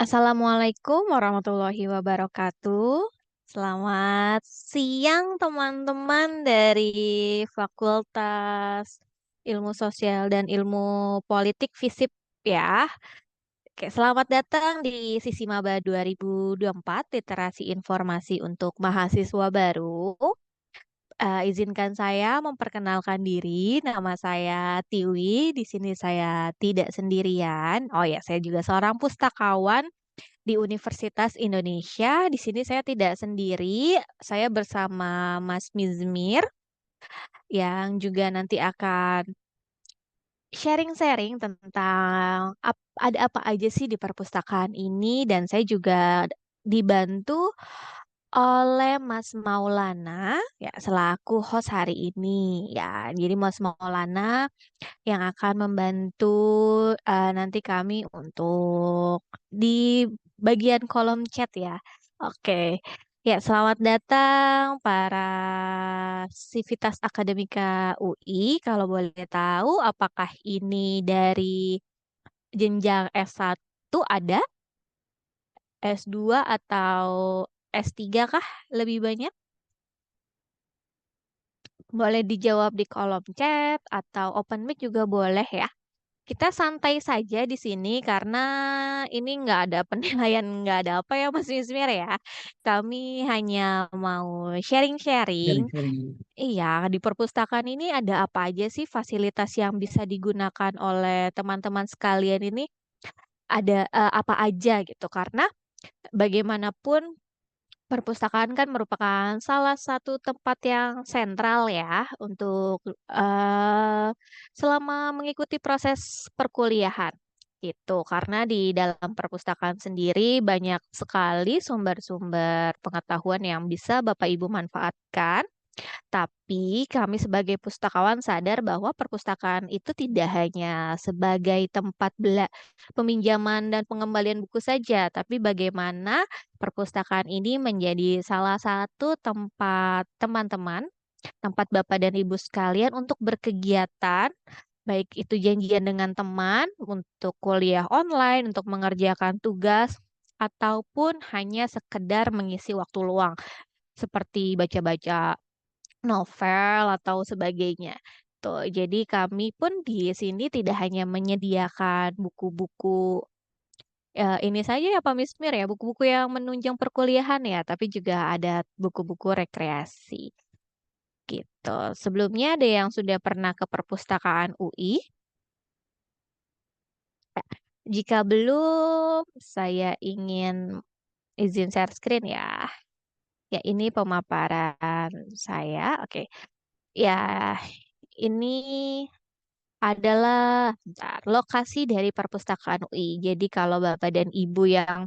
Assalamualaikum warahmatullahi wabarakatuh. Selamat siang teman-teman dari Fakultas Ilmu Sosial dan Ilmu Politik FISIP ya. Oke, selamat datang di Sisi Maba 2024, Literasi Informasi untuk Mahasiswa Baru. Izinkan saya memperkenalkan diri. Nama saya Tiwi. Di sini saya tidak sendirian. Oh ya, saya juga seorang pustakawan di Universitas Indonesia. Di sini saya tidak sendiri, saya bersama Mas Mizmir yang juga nanti akan sharing-sharing tentang ada apa aja sih di perpustakaan ini, dan saya juga dibantu oleh Mas Maulana ya selaku host hari ini ya. Jadi Mas Maulana yang akan membantu nanti kami untuk di bagian kolom chat ya. Oke. Ya, selamat datang para Sivitas Akademika UI. Kalau boleh tahu, apakah ini dari jenjang S1 ada, S2 atau S3 kah lebih banyak? Boleh dijawab di kolom chat atau open mic juga boleh ya. Kita santai saja di sini karena ini nggak ada penilaian, nggak ada apa ya Mas Yusmir ya. Kami hanya mau sharing-sharing. Sharing-sharing. Iya, di perpustakaan ini ada apa aja sih fasilitas yang bisa digunakan oleh teman-teman sekalian ini? Ada apa aja gitu. Karena bagaimanapun perpustakaan kan merupakan salah satu tempat yang sentral ya untuk eh, selama mengikuti proses perkuliahan gitu. Karena di dalam perpustakaan sendiri banyak sekali sumber-sumber pengetahuan yang bisa Bapak Ibu manfaatkan. Tapi kami sebagai pustakawan sadar bahwa perpustakaan itu tidak hanya sebagai tempat peminjaman dan pengembalian buku saja, tapi bagaimana perpustakaan ini menjadi salah satu tempat teman-teman, tempat Bapak dan Ibu sekalian untuk berkegiatan, baik itu janjian dengan teman, untuk kuliah online, untuk mengerjakan tugas, ataupun hanya sekedar mengisi waktu luang, seperti baca-baca novel atau sebagainya. Tuh, jadi kami pun di sini tidak hanya menyediakan buku-buku ini saja ya Pak Mismir ya, buku-buku yang menunjang perkuliahan ya, tapi juga ada buku-buku rekreasi gitu. Sebelumnya ada yang sudah pernah ke perpustakaan UI? Jika belum, saya ingin izin share screen ya. Ya, ini pemaparan saya. Oke. Ya, ini adalah bentar, lokasi dari perpustakaan UI. Jadi kalau Bapak dan Ibu yang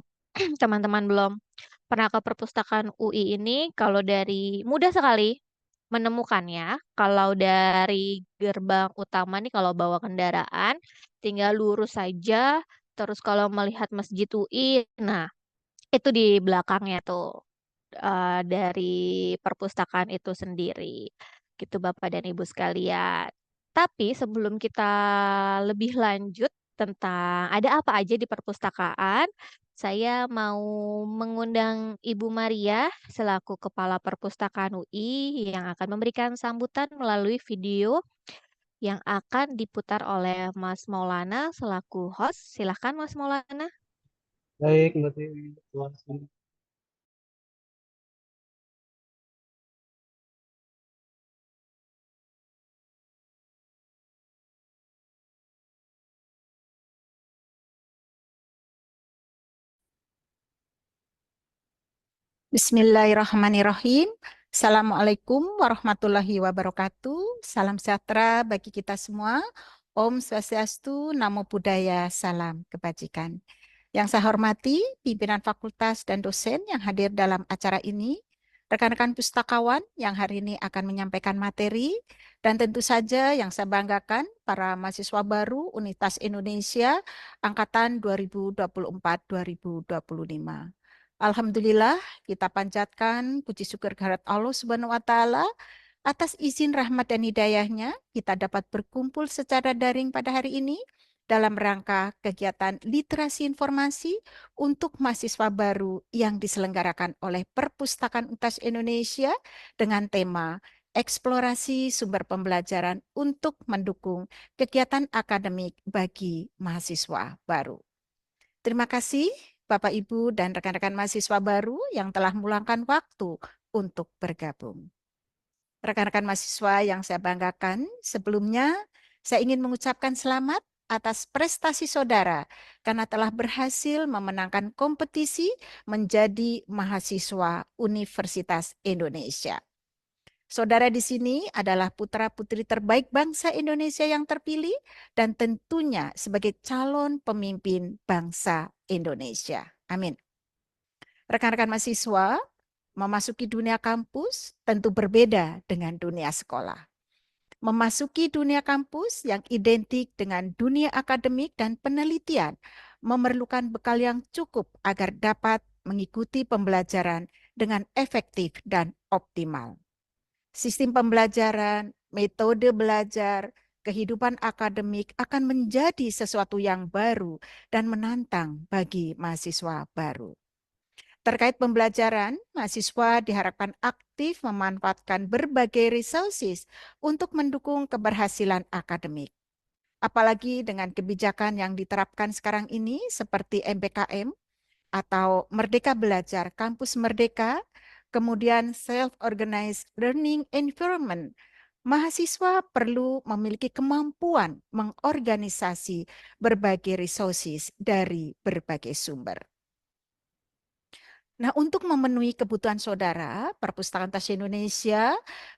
teman-teman belum pernah ke perpustakaan UI ini, kalau dari mudah sekali menemukannya. Kalau dari gerbang utama nih, kalau bawa kendaraan, tinggal lurus saja. Terus kalau melihat Masjid UI, nah itu di belakangnya tuh dari perpustakaan itu sendiri. Gitu Bapak dan Ibu sekalian. Tapi sebelum kita lebih lanjut tentang ada apa aja di perpustakaan, saya mau mengundang Ibu Maria selaku Kepala Perpustakaan UI yang akan memberikan sambutan melalui video yang akan diputar oleh Mas Maulana selaku host. Silahkan Mas Maulana. Baik, Mbak Tiwi. Terima kasih. Bismillahirrahmanirrahim. Assalamualaikum warahmatullahi wabarakatuh. Salam sejahtera bagi kita semua. Om Swastiastu, Namo Buddhaya, salam kebajikan. Yang saya hormati pimpinan fakultas dan dosen yang hadir dalam acara ini, rekan-rekan pustakawan yang hari ini akan menyampaikan materi, dan tentu saja yang saya banggakan para mahasiswa baru Universitas Indonesia angkatan 2024-2025. Alhamdulillah, kita panjatkan puji syukur kehadirat Allah Subhanahu wa taala atas izin rahmat dan hidayahnya kita dapat berkumpul secara daring pada hari ini dalam rangka kegiatan literasi informasi untuk mahasiswa baru yang diselenggarakan oleh Perpustakaan Universitas Indonesia dengan tema Eksplorasi Sumber Pembelajaran untuk Mendukung Kegiatan Akademik bagi Mahasiswa Baru. Terima kasih Bapak, Ibu, dan rekan-rekan mahasiswa baru yang telah meluangkan waktu untuk bergabung. Rekan-rekan mahasiswa yang saya banggakan, sebelumnya saya ingin mengucapkan selamat atas prestasi saudara karena telah berhasil memenangkan kompetisi menjadi mahasiswa Universitas Indonesia. Saudara di sini adalah putra-putri terbaik bangsa Indonesia yang terpilih dan tentunya sebagai calon pemimpin bangsa Indonesia. Amin. Rekan-rekan mahasiswa, memasuki dunia kampus tentu berbeda dengan dunia sekolah. Memasuki dunia kampus yang identik dengan dunia akademik dan penelitian memerlukan bekal yang cukup agar dapat mengikuti pembelajaran dengan efektif dan optimal. Sistem pembelajaran, metode belajar, kehidupan akademik akan menjadi sesuatu yang baru dan menantang bagi mahasiswa baru. Terkait pembelajaran, mahasiswa diharapkan aktif memanfaatkan berbagai resources untuk mendukung keberhasilan akademik. Apalagi dengan kebijakan yang diterapkan sekarang ini seperti MBKM atau Merdeka Belajar, Kampus Merdeka, kemudian Self-Organized Learning Environment. Mahasiswa perlu memiliki kemampuan mengorganisasi berbagai resources dari berbagai sumber. Nah, untuk memenuhi kebutuhan saudara, Perpustakaan Universitas Indonesia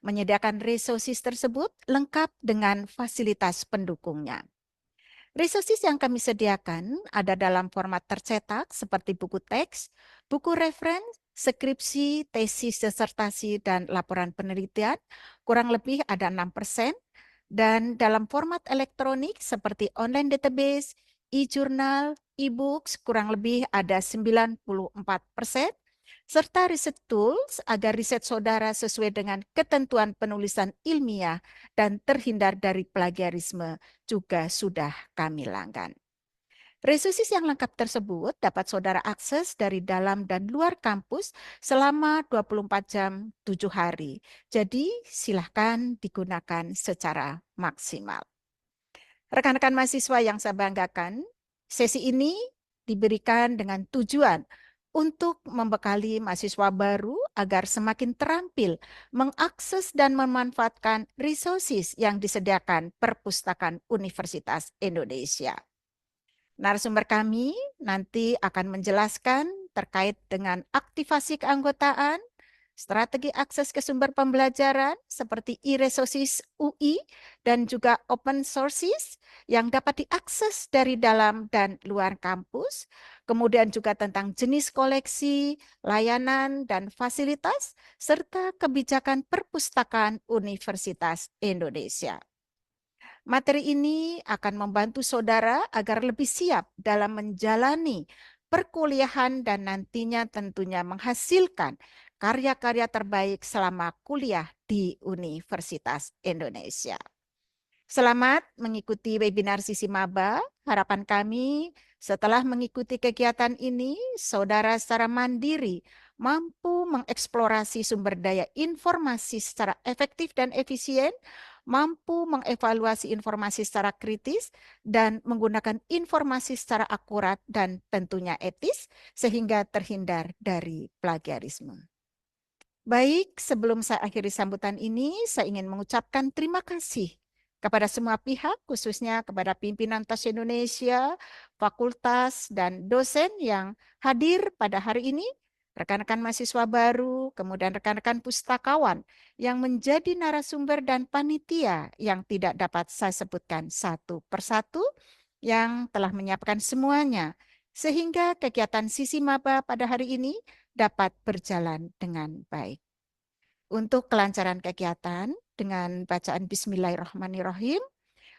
menyediakan resources tersebut lengkap dengan fasilitas pendukungnya. Resources yang kami sediakan ada dalam format tercetak seperti buku teks, buku referensi, skripsi, tesis, disertasi, dan laporan penelitian, kurang lebih ada 6%, dan dalam format elektronik seperti online database, e-journal, e-books, kurang lebih ada 94%, serta riset tools agar riset saudara sesuai dengan ketentuan penulisan ilmiah dan terhindar dari plagiarisme juga sudah kami langgan. Resources yang lengkap tersebut dapat saudara akses dari dalam dan luar kampus selama 24 jam 7 hari. Jadi silahkan digunakan secara maksimal. Rekan-rekan mahasiswa yang saya banggakan, sesi ini diberikan dengan tujuan untuk membekali mahasiswa baru agar semakin terampil mengakses dan memanfaatkan resources yang disediakan Perpustakaan Universitas Indonesia. Narasumber kami nanti akan menjelaskan terkait dengan aktivasi keanggotaan, strategi akses ke sumber pembelajaran seperti e-resources UI dan juga open sources yang dapat diakses dari dalam dan luar kampus, kemudian juga tentang jenis koleksi, layanan, dan fasilitas, serta kebijakan perpustakaan Universitas Indonesia. Materi ini akan membantu saudara agar lebih siap dalam menjalani perkuliahan dan nantinya tentunya menghasilkan karya-karya terbaik selama kuliah di Universitas Indonesia. Selamat mengikuti webinar Sisi Maba. Harapan kami setelah mengikuti kegiatan ini, saudara secara mandiri mampu mengeksplorasi sumber daya informasi secara efektif dan efisien, mampu mengevaluasi informasi secara kritis, dan menggunakan informasi secara akurat dan tentunya etis, sehingga terhindar dari plagiarisme. Baik, sebelum saya akhiri sambutan ini, saya ingin mengucapkan terima kasih kepada semua pihak, khususnya kepada pimpinan TAS Indonesia, fakultas, dan dosen yang hadir pada hari ini, rekan-rekan mahasiswa baru, kemudian rekan-rekan pustakawan yang menjadi narasumber dan panitia yang tidak dapat saya sebutkan satu persatu, yang telah menyiapkan semuanya, sehingga kegiatan Sisi Maba pada hari ini dapat berjalan dengan baik. Untuk kelancaran kegiatan, dengan bacaan Bismillahirrahmanirrahim,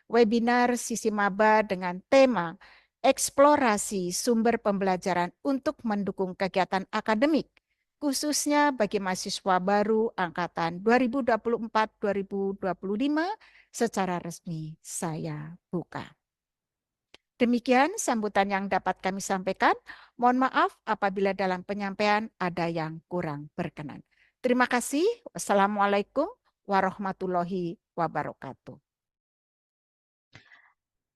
webinar Sisi Maba dengan tema Eksplorasi Sumber Pembelajaran untuk Mendukung Kegiatan Akademik, khususnya bagi mahasiswa baru angkatan 2024-2025, secara resmi saya buka. Demikian sambutan yang dapat kami sampaikan. Mohon maaf apabila dalam penyampaian ada yang kurang berkenan. Terima kasih. Wassalamualaikum warahmatullahi wabarakatuh.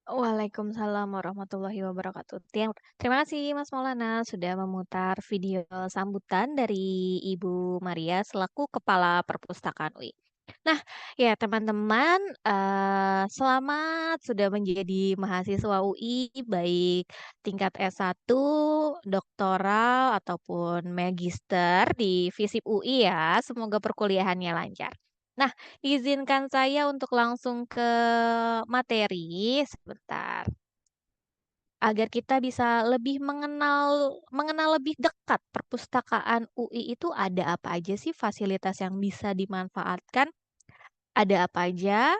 Waalaikumsalam warahmatullahi wabarakatuh. Terima kasih Mas Maulana sudah memutar video sambutan dari Ibu Maria selaku Kepala Perpustakaan UI. Nah, ya teman-teman, selamat sudah menjadi mahasiswa UI baik tingkat S1, doktoral ataupun magister di FISIP UI ya. Semoga perkuliahannya lancar. Nah, izinkan saya untuk langsung ke materi sebentar. Agar kita bisa lebih mengenal lebih dekat perpustakaan UI itu ada apa aja sih fasilitas yang bisa dimanfaatkan, ada apa aja.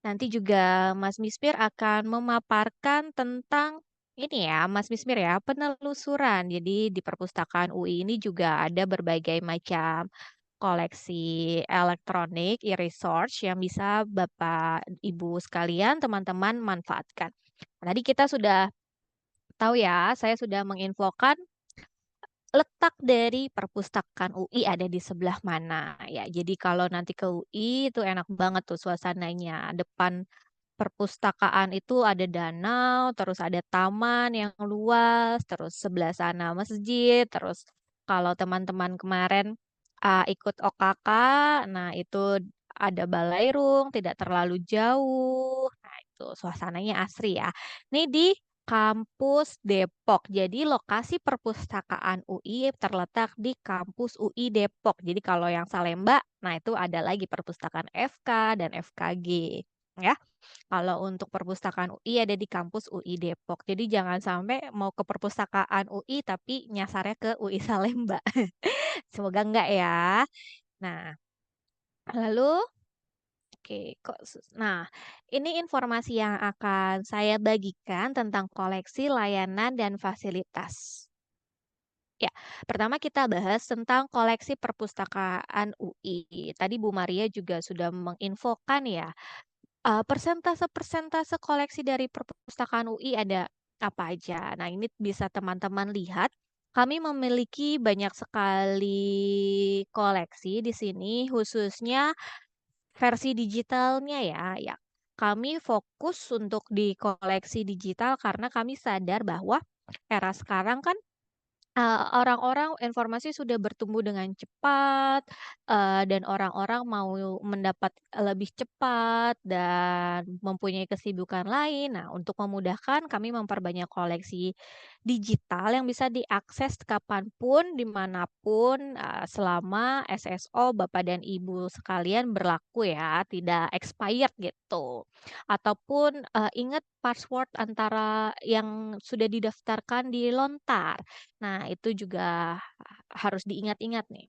Nanti juga Mas Mismir akan memaparkan tentang ini ya, Mas Mismir ya, penelusuran. Jadi di perpustakaan UI ini juga ada berbagai macam koleksi elektronik, e-research yang bisa Bapak Ibu sekalian, teman-teman manfaatkan. Tadi kita sudah tahu ya, saya sudah menginfokan letak dari perpustakaan UI ada di sebelah mana ya. Jadi kalau nanti ke UI itu enak banget tuh suasananya. Depan perpustakaan itu ada danau, terus ada taman yang luas, terus sebelah sana masjid, terus kalau teman-teman kemarin ikut OKK, nah itu ada Balairung, tidak terlalu jauh. Nah, itu suasananya asri ya. Ini di kampus Depok. Jadi lokasi perpustakaan UI terletak di kampus UI Depok. Jadi kalau yang Salemba, nah itu ada lagi perpustakaan FK dan FKG. Ya, kalau untuk perpustakaan UI ada di kampus UI Depok. Jadi jangan sampai mau ke perpustakaan UI tapi nyasarnya ke UI Salemba. Semoga enggak ya. Nah, lalu nah, ini informasi yang akan saya bagikan tentang koleksi layanan dan fasilitas. Ya, pertama kita bahas tentang koleksi perpustakaan UI. Tadi Bu Maria juga sudah menginfokan ya, persentase-persentase koleksi dari perpustakaan UI ada apa aja. Nah, ini bisa teman-teman lihat. Kami memiliki banyak sekali koleksi di sini, khususnya versi digitalnya ya. Ya, kami fokus untuk di koleksi digital karena kami sadar bahwa era sekarang kan orang-orang informasi sudah bertumbuh dengan cepat, dan orang-orang mau mendapat lebih cepat dan mempunyai kesibukan lain. Nah, untuk memudahkan kami memperbanyak koleksi digital yang bisa diakses kapanpun, dimanapun, selama SSO Bapak dan Ibu sekalian berlaku ya, tidak expired gitu. Ataupun, ingat password antara yang sudah didaftarkan di Lontar. Nah, itu juga harus diingat-ingat nih.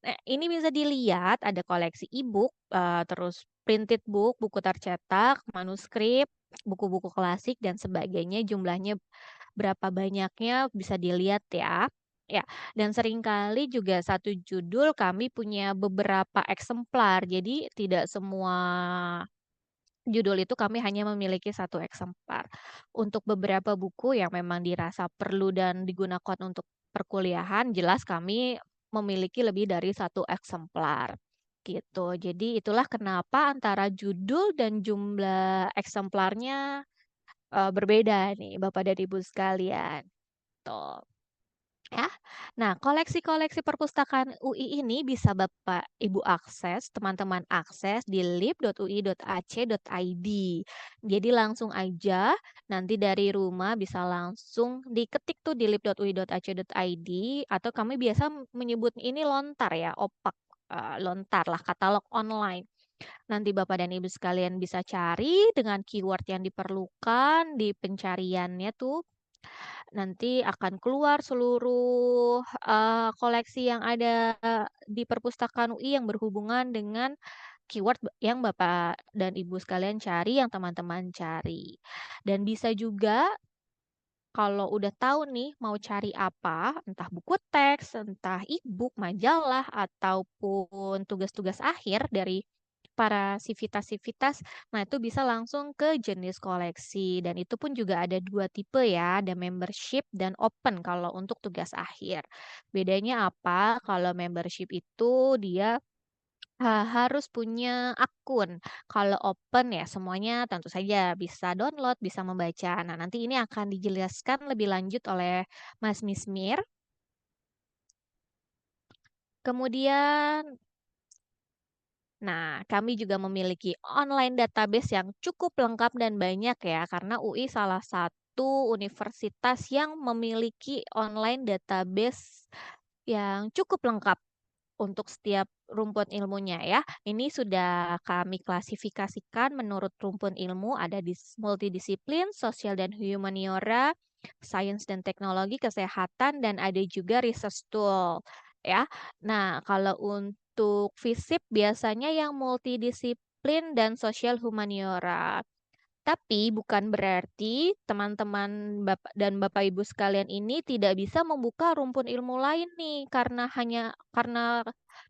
Nah, ini bisa dilihat ada koleksi e-book, terus printed book, buku tercetak, manuskrip, buku-buku klasik dan sebagainya. Jumlahnya berapa banyaknya bisa dilihat ya. Ya, dan seringkali juga satu judul kami punya beberapa eksemplar. Jadi tidak semua judul itu kami hanya memiliki satu eksemplar. Untuk beberapa buku yang memang dirasa perlu dan digunakan untuk perkuliahan, jelas kami memiliki lebih dari satu eksemplar. Gitu. Jadi itulah kenapa antara judul dan jumlah eksemplarnya berbeda nih, Bapak dan Ibu sekalian. Tuh. Ya. Nah, koleksi-koleksi perpustakaan UI ini bisa Bapak Ibu akses, teman-teman akses di lib.ui.ac.id. Jadi langsung aja nanti dari rumah bisa langsung diketik tuh di lib.ui.ac.id atau kami biasa menyebut ini lontar ya, opak. Lontar lah, katalog online. Nanti Bapak dan Ibu sekalian bisa cari dengan keyword yang diperlukan di pencariannya tuh nanti akan keluar seluruh, koleksi yang ada di perpustakaan UI yang berhubungan dengan keyword yang Bapak dan Ibu sekalian cari, yang teman-teman cari. Dan bisa juga kalau udah tahu nih mau cari apa, entah buku teks, entah e-book, majalah, ataupun tugas-tugas akhir dari para sivitas-sivitas, nah itu bisa langsung ke jenis koleksi dan itu pun juga ada 2 tipe ya, ada membership dan open kalau untuk tugas akhir. Bedanya apa? Kalau membership itu dia harus punya akun. Kalau open ya semuanya tentu saja bisa download, bisa membaca. Nah, nanti ini akan dijelaskan lebih lanjut oleh Mas Mismir. Kemudian, nah, kami juga memiliki online database yang cukup lengkap dan banyak ya, karena UI salah satu universitas yang memiliki online database yang cukup lengkap untuk setiap rumpun ilmunya ya. Ini sudah kami klasifikasikan menurut rumpun ilmu ada di multidisiplin, sosial dan humaniora, sains dan teknologi, kesehatan dan ada juga research tool ya. Nah, kalau untuk FISIP biasanya yang multidisiplin dan sosial humaniora. Tapi bukan berarti teman-teman Bapak dan Bapak Ibu sekalian ini tidak bisa membuka rumpun ilmu lain nih karena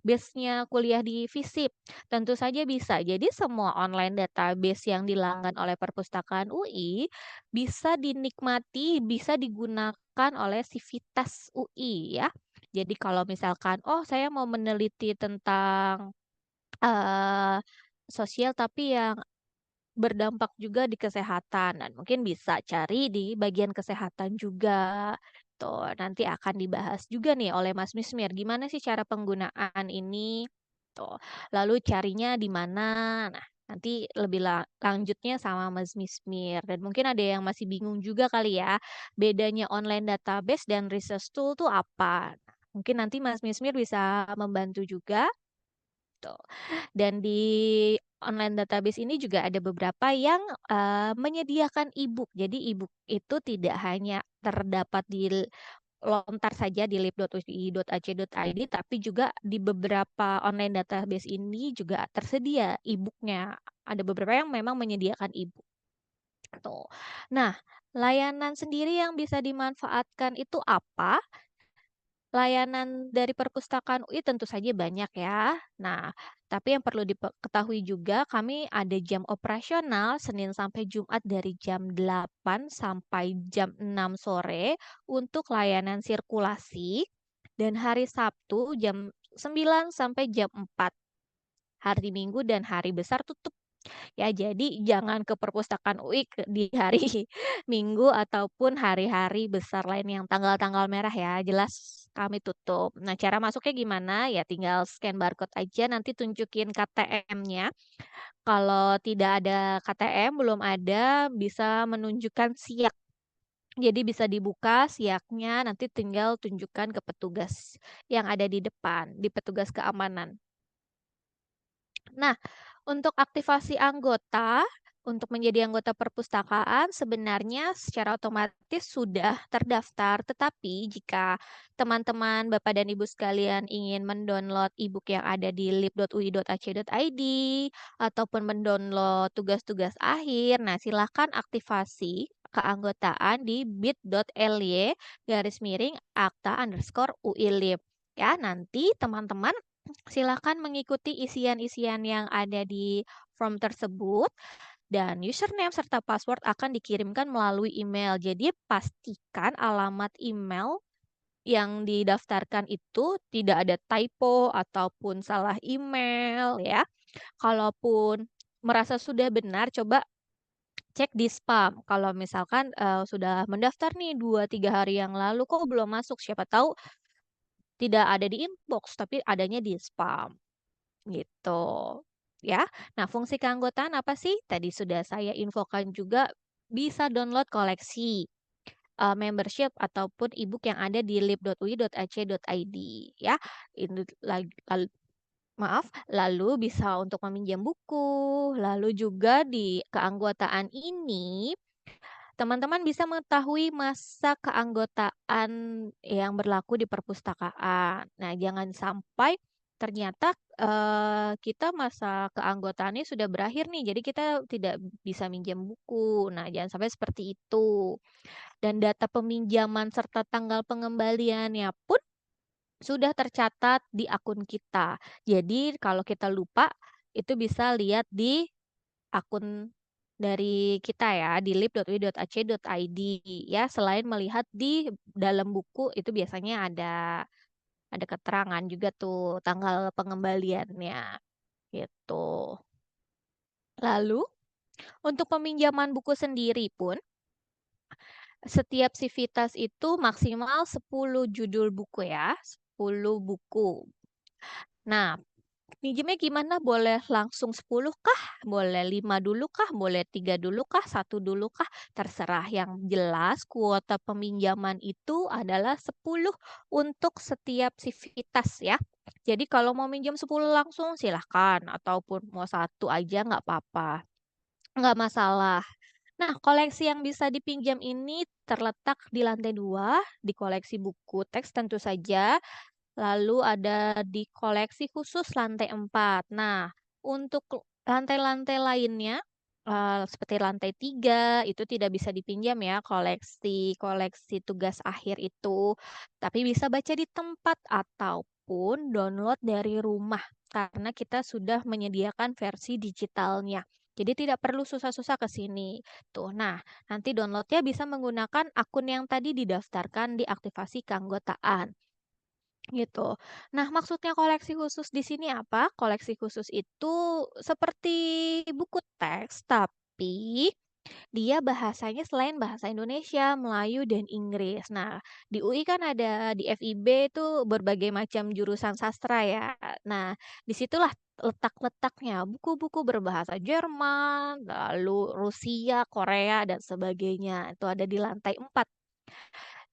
base-nya kuliah di FISIP. Tentu saja bisa. Jadi semua online database yang dilanggan oleh perpustakaan UI bisa dinikmati, bisa digunakan oleh Sivitas UI ya. Jadi kalau misalkan oh saya mau meneliti tentang eh, sosial tapi yang berdampak juga di kesehatan dan mungkin bisa cari di bagian kesehatan juga. Tuh, nanti akan dibahas juga nih oleh Mas Mismir, gimana sih cara penggunaan ini? Tuh, lalu carinya di mana? Nah, nanti lebih lanjutnya sama Mas Mismir. Dan mungkin ada yang masih bingung juga kali ya, bedanya online database dan research tool tuh apa? Nah, mungkin nanti Mas Mismir bisa membantu juga. Tuh. Dan di online database ini juga ada beberapa yang menyediakan e-book. Jadi e-book itu tidak hanya terdapat di lontar saja di lib.ui.ac.id, tapi juga di beberapa online database ini juga tersedia e-booknya. Ada beberapa yang memang menyediakan e-book. Tuh. Nah, layanan sendiri yang bisa dimanfaatkan itu apa? Layanan dari perpustakaan UI tentu saja banyak ya. Nah, tapi yang perlu diketahui juga kami ada jam operasional Senin sampai Jumat dari jam 8 sampai jam 6 sore untuk layanan sirkulasi dan hari Sabtu jam 9 sampai jam 4. Hari Minggu dan hari besar tutup. Ya, jadi jangan ke perpustakaan UI di hari Minggu ataupun hari-hari besar lain yang tanggal-tanggal merah ya. Jelas kami tutup. Nah, cara masuknya gimana? Ya tinggal scan barcode aja, nanti tunjukin KTM-nya. Kalau tidak ada KTM, belum ada, bisa menunjukkan siak. Jadi bisa dibuka siaknya, nanti tinggal tunjukkan ke petugas yang ada di depan, di petugas keamanan. Nah, untuk aktivasi anggota, untuk menjadi anggota perpustakaan sebenarnya secara otomatis sudah terdaftar, tetapi jika teman-teman Bapak dan Ibu sekalian ingin mendownload e-book yang ada di lib.ui.ac.id ataupun mendownload tugas-tugas akhir, nah silahkan aktivasi keanggotaan di bit.ly _akta_uilib. Ya, nanti teman-teman silakan mengikuti isian-isian yang ada di form tersebut dan username serta password akan dikirimkan melalui email. Jadi pastikan alamat email yang didaftarkan itu tidak ada typo ataupun salah email ya. Kalaupun merasa sudah benar, coba cek di spam. Kalau misalkan sudah mendaftar nih 2-3 hari yang lalu kok belum masuk, siapa tahu tidak ada di inbox tapi adanya di spam. Gitu, ya. Nah, fungsi keanggotaan apa sih? Tadi sudah saya infokan juga bisa download koleksi, membership ataupun e-book yang ada di lib.ui.ac.id ya. Ini maaf, lalu bisa untuk meminjam buku, lalu juga di keanggotaan ini teman-teman bisa mengetahui masa keanggotaan yang berlaku di perpustakaan. Nah, jangan sampai ternyata kita masa keanggotaannya sudah berakhir nih, jadi kita tidak bisa minjam buku. Nah, jangan sampai seperti itu. Dan data peminjaman serta tanggal pengembaliannya pun sudah tercatat di akun kita. Jadi kalau kita lupa, itu bisa lihat di akun dari kita ya, di lib.ui.ac.id ya. Selain melihat di dalam buku itu biasanya ada keterangan juga tuh tanggal pengembaliannya gitu. Lalu untuk peminjaman buku sendiri pun setiap Civitas itu maksimal 10 judul buku ya, 10 buku. Nah, minjemnya gimana? Boleh langsung 10 kah? Boleh 5 dulu kah? Boleh 3 dulu kah? 1 dulu kah? Terserah. Yang jelas kuota peminjaman itu adalah 10 untuk setiap Civitas ya. Jadi kalau mau minjem 10 langsung silahkan. Ataupun mau 1 aja nggak apa-apa. Nggak masalah. Nah, koleksi yang bisa dipinjam ini terletak di lantai 2, di koleksi buku teks tentu saja. Lalu ada di koleksi khusus lantai 4. Nah, untuk lantai-lantai lainnya, seperti lantai 3, itu tidak bisa dipinjam ya koleksi-koleksi tugas akhir itu. Tapi bisa baca di tempat ataupun download dari rumah. Karena kita sudah menyediakan versi digitalnya. Jadi tidak perlu susah-susah ke sini. Tuh, nah nanti downloadnya bisa menggunakan akun yang tadi didaftarkan di aktivasi keanggotaan. Gitu. Nah, maksudnya koleksi khusus di sini apa? Koleksi khusus itu seperti buku teks, tapi dia bahasanya selain bahasa Indonesia, Melayu, dan Inggris. Nah, di UI kan ada di FIB itu berbagai macam jurusan sastra ya. Nah, disitulah letak-letaknya buku-buku berbahasa Jerman, lalu Rusia, Korea, dan sebagainya. Itu ada di lantai 4.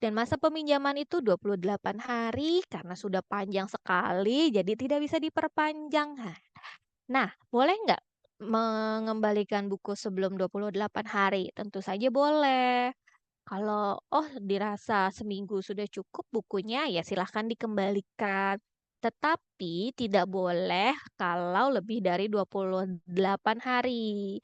Dan masa peminjaman itu 28 hari karena sudah panjang sekali, jadi tidak bisa diperpanjang. Nah, boleh nggak mengembalikan buku sebelum 28 hari? Tentu saja boleh. Kalau dirasa seminggu sudah cukup bukunya, ya silahkan dikembalikan. Tetapi tidak boleh kalau lebih dari 28 hari.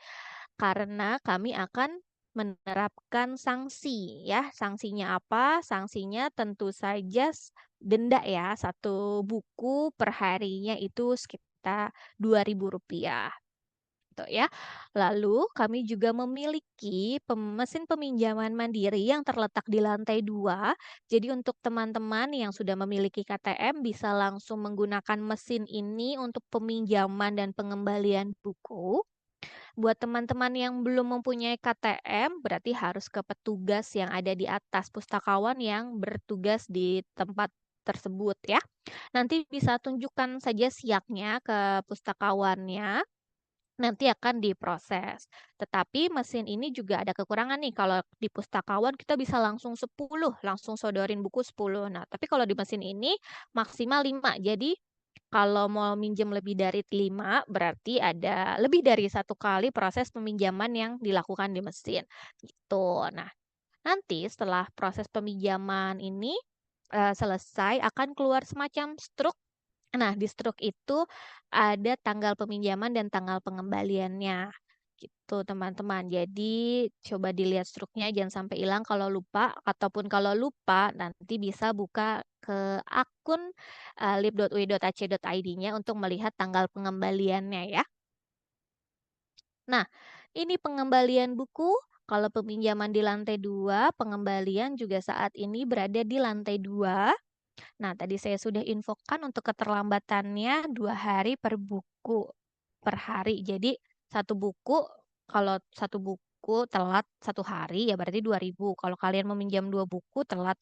Karena kami akan menerapkan sanksi ya. Sanksinya apa? Sanksinya tentu saja denda ya. Satu buku per harinya itu sekitar Rp2.000 gitu ya. Lalu kami juga memiliki mesin peminjaman mandiri yang terletak di lantai 2. Jadi untuk teman-teman yang sudah memiliki KTM bisa langsung menggunakan mesin ini untuk peminjaman dan pengembalian buku. Buat teman-teman yang belum mempunyai KTM, berarti harus ke petugas yang ada di atas, pustakawan yang bertugas di tempat tersebut ya. Nanti bisa tunjukkan saja siaknya ke pustakawannya, nanti akan diproses. Tetapi mesin ini juga ada kekurangan nih. Kalau di pustakawan kita bisa langsung 10, langsung sodorin buku 10. Nah, tapi kalau di mesin ini maksimal 5. Jadi kalau mau minjem lebih dari 5, berarti ada lebih dari 1 kali proses peminjaman yang dilakukan di mesin. Gitu. Nah, nanti setelah proses peminjaman ini selesai akan keluar semacam struk. Nah, di struk itu ada tanggal peminjaman dan tanggal pengembaliannya. Gitu, teman-teman. Jadi, coba dilihat struknya, jangan sampai hilang kalau lupa. Ataupun kalau lupa, nanti bisa buka ke akun lib.ui.ac.id-nya untuk melihat tanggal pengembaliannya ya. Nah, ini pengembalian buku. Kalau peminjaman di lantai 2, pengembalian juga saat ini berada di lantai 2. Nah, tadi saya sudah infokan untuk keterlambatannya 2 hari per buku per hari. Jadi kalau satu buku telat 1 hari ya berarti 2.000. Kalau kalian meminjam 2 buku telat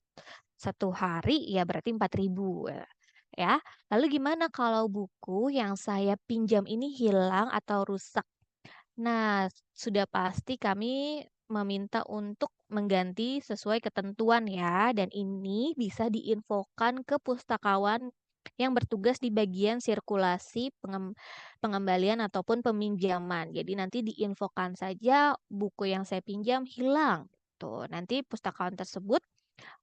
1 hari ya berarti 4.000 ya. Lalu gimana kalau buku yang saya pinjam ini hilang atau rusak? Nah, sudah pasti kami meminta untuk mengganti sesuai ketentuan ya, dan ini bisa diinfokan ke pustakawan yang bertugas di bagian sirkulasi pengembalian ataupun peminjaman. Jadi nanti diinfokan saja buku yang saya pinjam hilang. Tuh, nanti pustakawan tersebut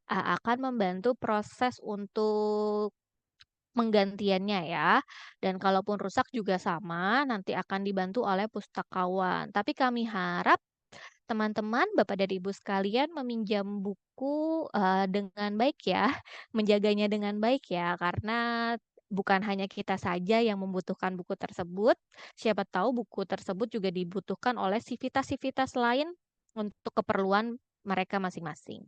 akan membantu proses untuk penggantiannya ya. Dan kalaupun rusak juga sama, nanti akan dibantu oleh pustakawan. Tapi kami harap teman-teman, Bapak dan Ibu sekalian meminjam buku dengan baik ya, menjaganya dengan baik ya, karena bukan hanya kita saja yang membutuhkan buku tersebut, siapa tahu buku tersebut juga dibutuhkan oleh sivitas-sivitas lain untuk keperluan mereka masing-masing.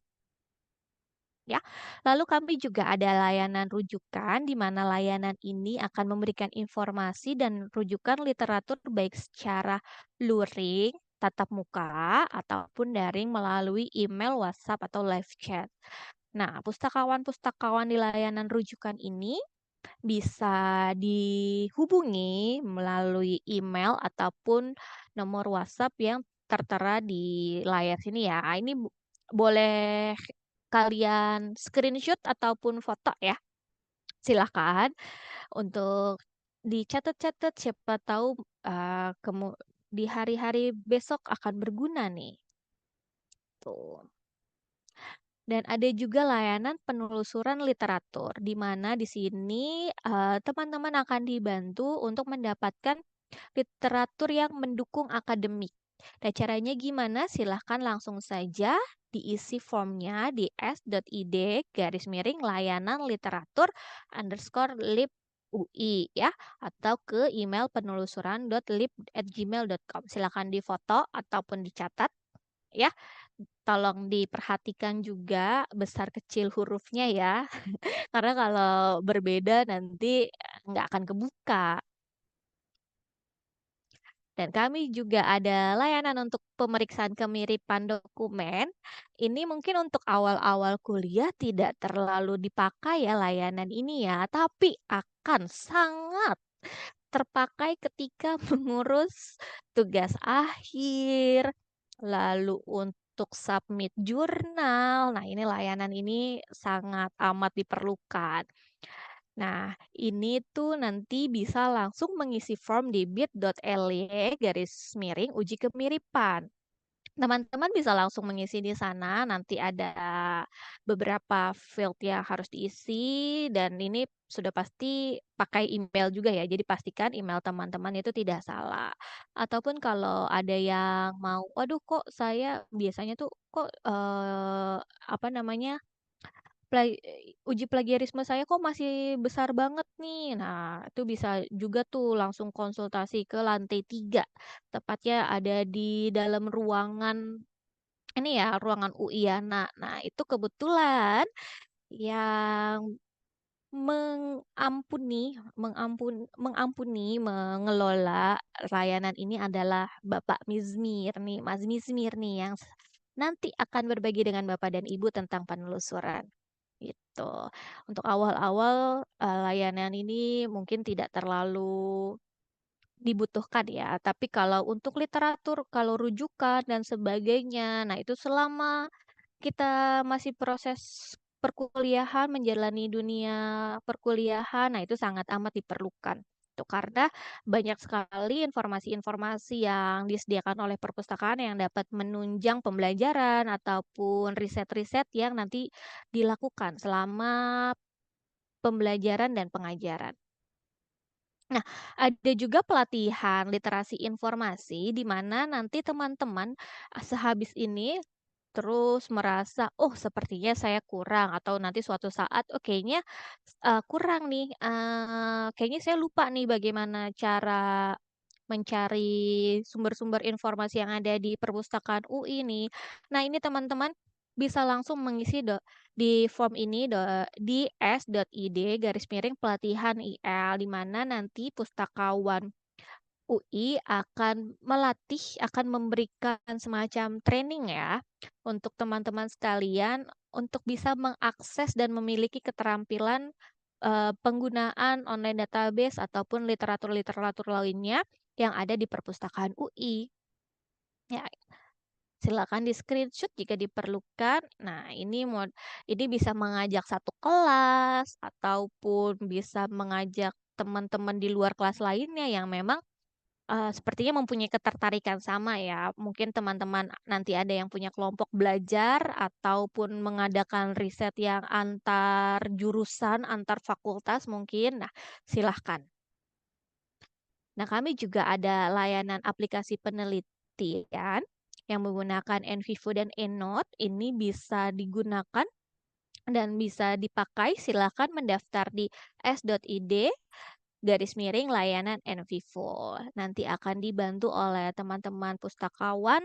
Ya. Lalu kami juga ada layanan rujukan di mana layanan ini akan memberikan informasi dan rujukan literatur baik secara luring, tatap muka, ataupun daring melalui email, WhatsApp, atau live chat. Nah, pustakawan-pustakawan di layanan rujukan ini bisa dihubungi melalui email ataupun nomor WhatsApp yang tertera di layar sini ya. Ini boleh kalian screenshot ataupun foto ya. Silahkan untuk dicatat-catat, siapa tahu di hari-hari besok akan berguna nih. Tuh. Dan ada juga layanan penelusuran literatur, di mana di sini teman-teman akan dibantu untuk mendapatkan literatur yang mendukung akademik. Dan caranya gimana? Silahkan langsung saja diisi formnya di s.id/layanan literatur _ lib UI ya, atau ke email penelusuran.lib@gmail.com. Silahkan difoto ataupun dicatat ya. Tolong diperhatikan juga besar kecil hurufnya ya, karena kalau berbeda nanti nggak akan kebuka. Dan kami juga ada layanan untuk pemeriksaan kemiripan dokumen. Ini mungkin untuk awal-awal kuliah tidak terlalu dipakai ya layanan ini ya, tapi akan sangat terpakai ketika mengurus tugas akhir, lalu untuk submit jurnal. Nah, ini layanan ini sangat amat diperlukan. Nah, ini tuh nanti bisa langsung mengisi form di bit.ly/uji kemiripan. Teman-teman bisa langsung mengisi di sana, nanti ada beberapa field yang harus diisi, dan ini sudah pasti pakai email juga ya, jadi pastikan email teman-teman itu tidak salah. Ataupun kalau ada yang mau, waduh kok saya biasanya tuh kok apa namanya, uji plagiarisme saya kok masih besar banget nih. Nah, itu bisa juga tuh langsung konsultasi ke lantai 3. Tepatnya ada di dalam ruangan ini ya, ruangan UIANA. Nah, itu kebetulan yang mengelola layanan ini adalah Bapak Mizmir nih, Mas Mizmir nih yang nanti akan berbagi dengan Bapak dan Ibu tentang penelusuran. Gitu. Untuk awal-awal layanan ini mungkin tidak terlalu dibutuhkan ya, tapi kalau untuk literatur, kalau rujukan dan sebagainya, nah itu selama kita masih proses perkuliahan, menjalani dunia perkuliahan, nah itu sangat amat diperlukan. Itu karena banyak sekali informasi-informasi yang disediakan oleh perpustakaan yang dapat menunjang pembelajaran ataupun riset-riset yang nanti dilakukan selama pembelajaran dan pengajaran. Nah, ada juga pelatihan literasi informasi di mana nanti teman-teman sehabis ini terus merasa, oh sepertinya saya kurang atau nanti suatu saat, oh kayaknya kurang nih, kayaknya saya lupa nih bagaimana cara mencari sumber-sumber informasi yang ada di perpustakaan UI nih. Nah ini teman-teman bisa langsung mengisi di form ini di s.id/pelatihan IL, di mana nanti pustakawan UI akan akan memberikan semacam training ya untuk teman-teman sekalian untuk bisa mengakses dan memiliki keterampilan penggunaan online database ataupun literatur-literatur lainnya yang ada di perpustakaan UI. Ya, silakan di screenshot jika diperlukan. Nah, ini bisa mengajak satu kelas ataupun bisa mengajak teman-teman di luar kelas lainnya yang memang sepertinya mempunyai ketertarikan sama ya. Mungkin teman-teman nanti ada yang punya kelompok belajar ataupun mengadakan riset yang antar jurusan, antar fakultas mungkin. Nah, silahkan. Nah, kami juga ada layanan aplikasi penelitian yang menggunakan NVivo dan EndNote. Ini bisa digunakan dan bisa dipakai, silakan mendaftar di s.id/layanan NVivo. Nanti akan dibantu oleh teman-teman pustakawan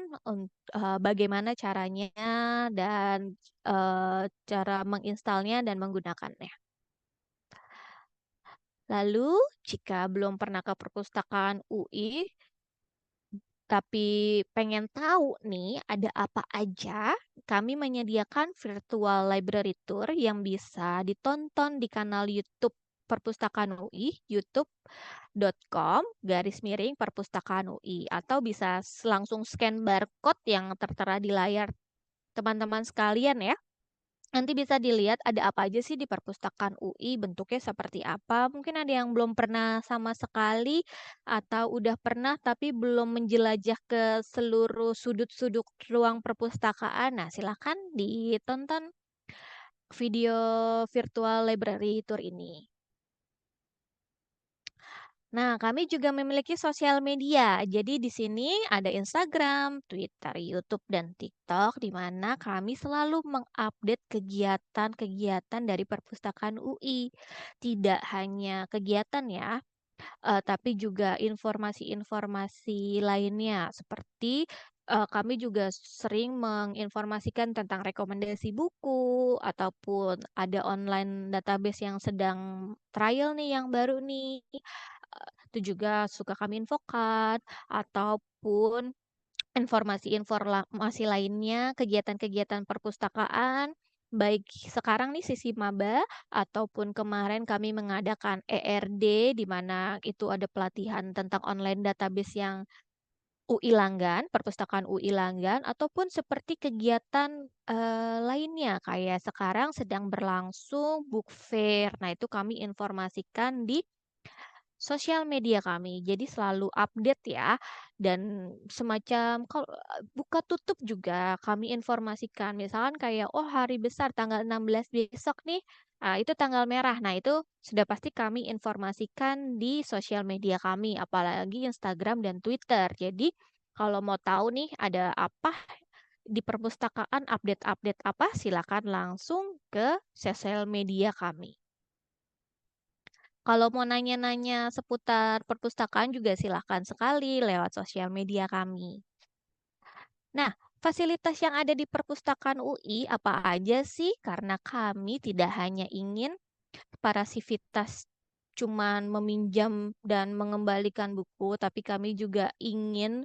bagaimana caranya dan cara menginstalnya dan menggunakannya. Lalu, jika belum pernah ke perpustakaan UI, tapi pengen tahu nih ada apa aja, kami menyediakan virtual library tour yang bisa ditonton di kanal YouTube Perpustakaan UI, youtube.com/perpustakaan UI, atau bisa langsung scan barcode yang tertera di layar teman-teman sekalian ya. Nanti bisa dilihat ada apa aja sih di perpustakaan UI, bentuknya seperti apa. Mungkin ada yang belum pernah sama sekali atau udah pernah tapi belum menjelajah ke seluruh sudut-sudut ruang perpustakaan. Nah, silakan ditonton video virtual library tour ini. Nah, kami juga memiliki sosial media. Jadi di sini ada Instagram, Twitter, YouTube, dan TikTok di mana kami selalu mengupdate kegiatan-kegiatan dari perpustakaan UI. Tidak hanya kegiatan ya, tapi juga informasi-informasi lainnya seperti kami juga sering menginformasikan tentang rekomendasi buku ataupun ada online database yang sedang trial nih yang baru nih. Itu juga suka kami infokan ataupun informasi-informasi lainnya, kegiatan-kegiatan perpustakaan, baik sekarang nih sisi maba ataupun kemarin kami mengadakan ERD di mana itu ada pelatihan tentang online database yang UI Langgan, perpustakaan UI Langgan, ataupun seperti kegiatan lainnya kayak sekarang sedang berlangsung book fair. Nah, itu kami informasikan di sosial media kami. Jadi selalu update ya. Dan semacam kalau buka tutup juga kami informasikan. Misalkan kayak oh hari besar tanggal 16 besok nih. Itu tanggal merah. Nah, itu sudah pasti kami informasikan di sosial media kami, apalagi Instagram dan Twitter. Jadi kalau mau tahu nih ada apa di perpustakaan, update-update apa, silakan langsung ke sosial media kami. Kalau mau nanya-nanya seputar perpustakaan juga silahkan sekali lewat sosial media kami. Nah, fasilitas yang ada di perpustakaan UI apa aja sih? Karena kami tidak hanya ingin para sivitas cuman meminjam dan mengembalikan buku, tapi kami juga ingin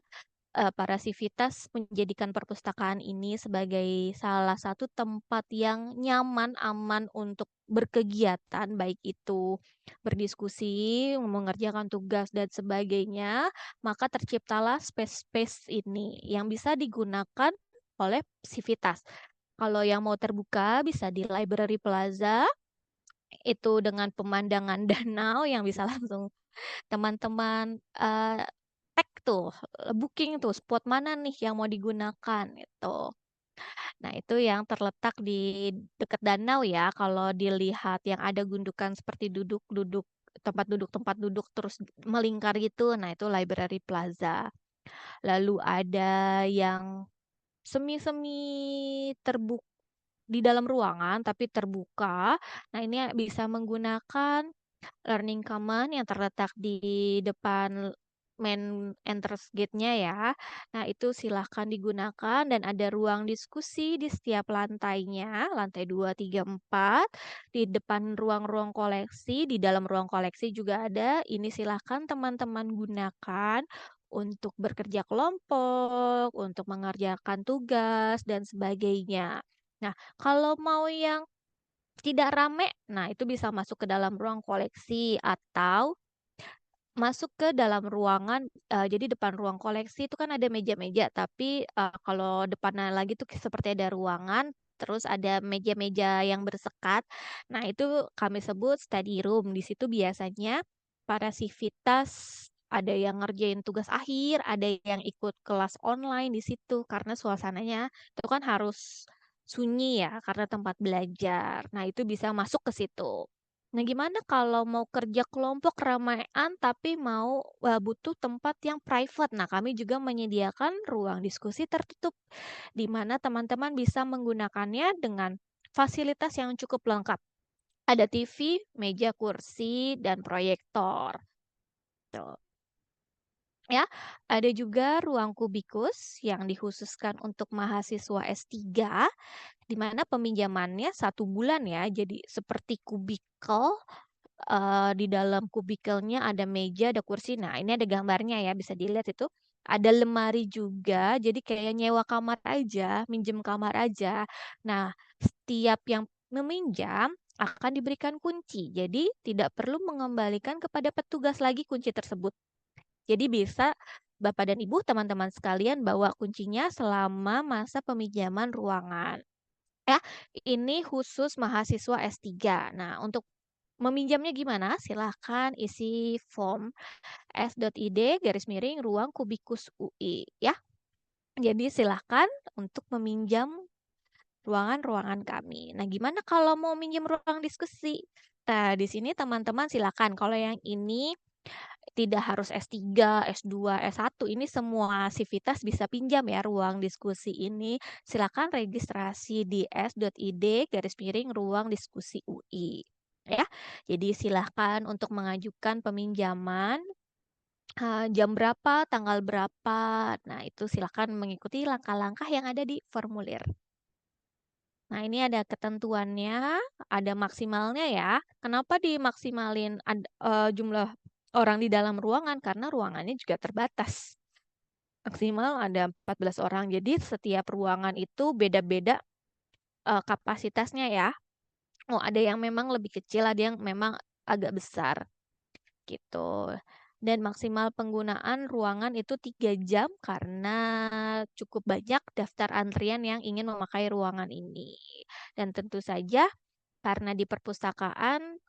para sivitas menjadikan perpustakaan ini sebagai salah satu tempat yang nyaman, aman untuk berkegiatan, baik itu berdiskusi, mengerjakan tugas, dan sebagainya. Maka terciptalah space-space ini yang bisa digunakan oleh sivitas. Kalau yang mau terbuka bisa di Library Plaza, itu dengan pemandangan danau yang bisa langsung teman-teman tag tuh, booking tuh spot mana nih yang mau digunakan itu. Nah, itu yang terletak di dekat danau ya. Kalau dilihat yang ada gundukan seperti duduk-duduk tempat duduk terus melingkar gitu. Nah, itu Library Plaza. Lalu ada yang semi-semi terbuka di dalam ruangan tapi terbuka. Nah, ini bisa menggunakan Learning Common yang terletak di depan main entrance gate-nya ya. Nah, itu silahkan digunakan dan ada ruang diskusi di setiap lantainya, lantai 2, 3, 4, di depan ruang-ruang koleksi, di dalam ruang koleksi juga ada. Ini silahkan teman-teman gunakan untuk bekerja kelompok, untuk mengerjakan tugas, dan sebagainya. Nah, kalau mau yang tidak rame, nah itu bisa masuk ke dalam ruang koleksi atau masuk ke dalam ruangan. Jadi depan ruang koleksi itu kan ada meja-meja, tapi kalau depannya lagi tuh seperti ada ruangan, terus ada meja-meja yang bersekat. Nah, itu kami sebut study room. Di situ biasanya para sivitas ada yang ngerjain tugas akhir, ada yang ikut kelas online di situ karena suasananya itu kan harus sunyi ya karena tempat belajar. Nah, itu bisa masuk ke situ. Nah, gimana kalau mau kerja kelompok ramean tapi mau butuh tempat yang private? Nah, kami juga menyediakan ruang diskusi tertutup di mana teman-teman bisa menggunakannya dengan fasilitas yang cukup lengkap. Ada TV, meja kursi, dan proyektor. Tuh. Ya, ada juga ruang kubikus yang dikhususkan untuk mahasiswa S3, di mana peminjamannya 1 bulan ya. Jadi seperti kubikel, di dalam kubikelnya ada meja, ada kursi. Nah, ini ada gambarnya ya, bisa dilihat itu. Ada lemari juga, jadi kayak nyewa kamar aja, minjem kamar aja. Nah, setiap yang meminjam akan diberikan kunci. Jadi tidak perlu mengembalikan kepada petugas lagi kunci tersebut. Jadi bisa Bapak dan Ibu, teman-teman sekalian bawa kuncinya selama masa peminjaman ruangan. Ya, ini khusus mahasiswa S3. Nah, untuk meminjamnya gimana? Silahkan isi form s.id ruang kubikus UI ya. Jadi silahkan untuk meminjam ruangan-ruangan kami. Nah, gimana kalau mau minjem ruang diskusi? Nah, di sini teman-teman silakan. Kalau yang ini tidak harus S3, S2, S1. Ini semua sivitas bisa pinjam ya ruang diskusi ini. Silakan registrasi di s.id ruang diskusi UI. Ya, jadi silakan untuk mengajukan peminjaman jam berapa, tanggal berapa. Nah, itu silakan mengikuti langkah-langkah yang ada di formulir. Nah, ini ada ketentuannya, ada maksimalnya ya. Kenapa dimaksimalin jumlah orang di dalam ruangan? Karena ruangannya juga terbatas. Maksimal ada 14 orang. Jadi setiap ruangan itu beda-beda kapasitasnya ya. Oh, ada yang memang lebih kecil, ada yang memang agak besar gitu. Dan maksimal penggunaan ruangan itu 3 jam karena cukup banyak daftar antrian yang ingin memakai ruangan ini. Dan tentu saja karena di perpustakaan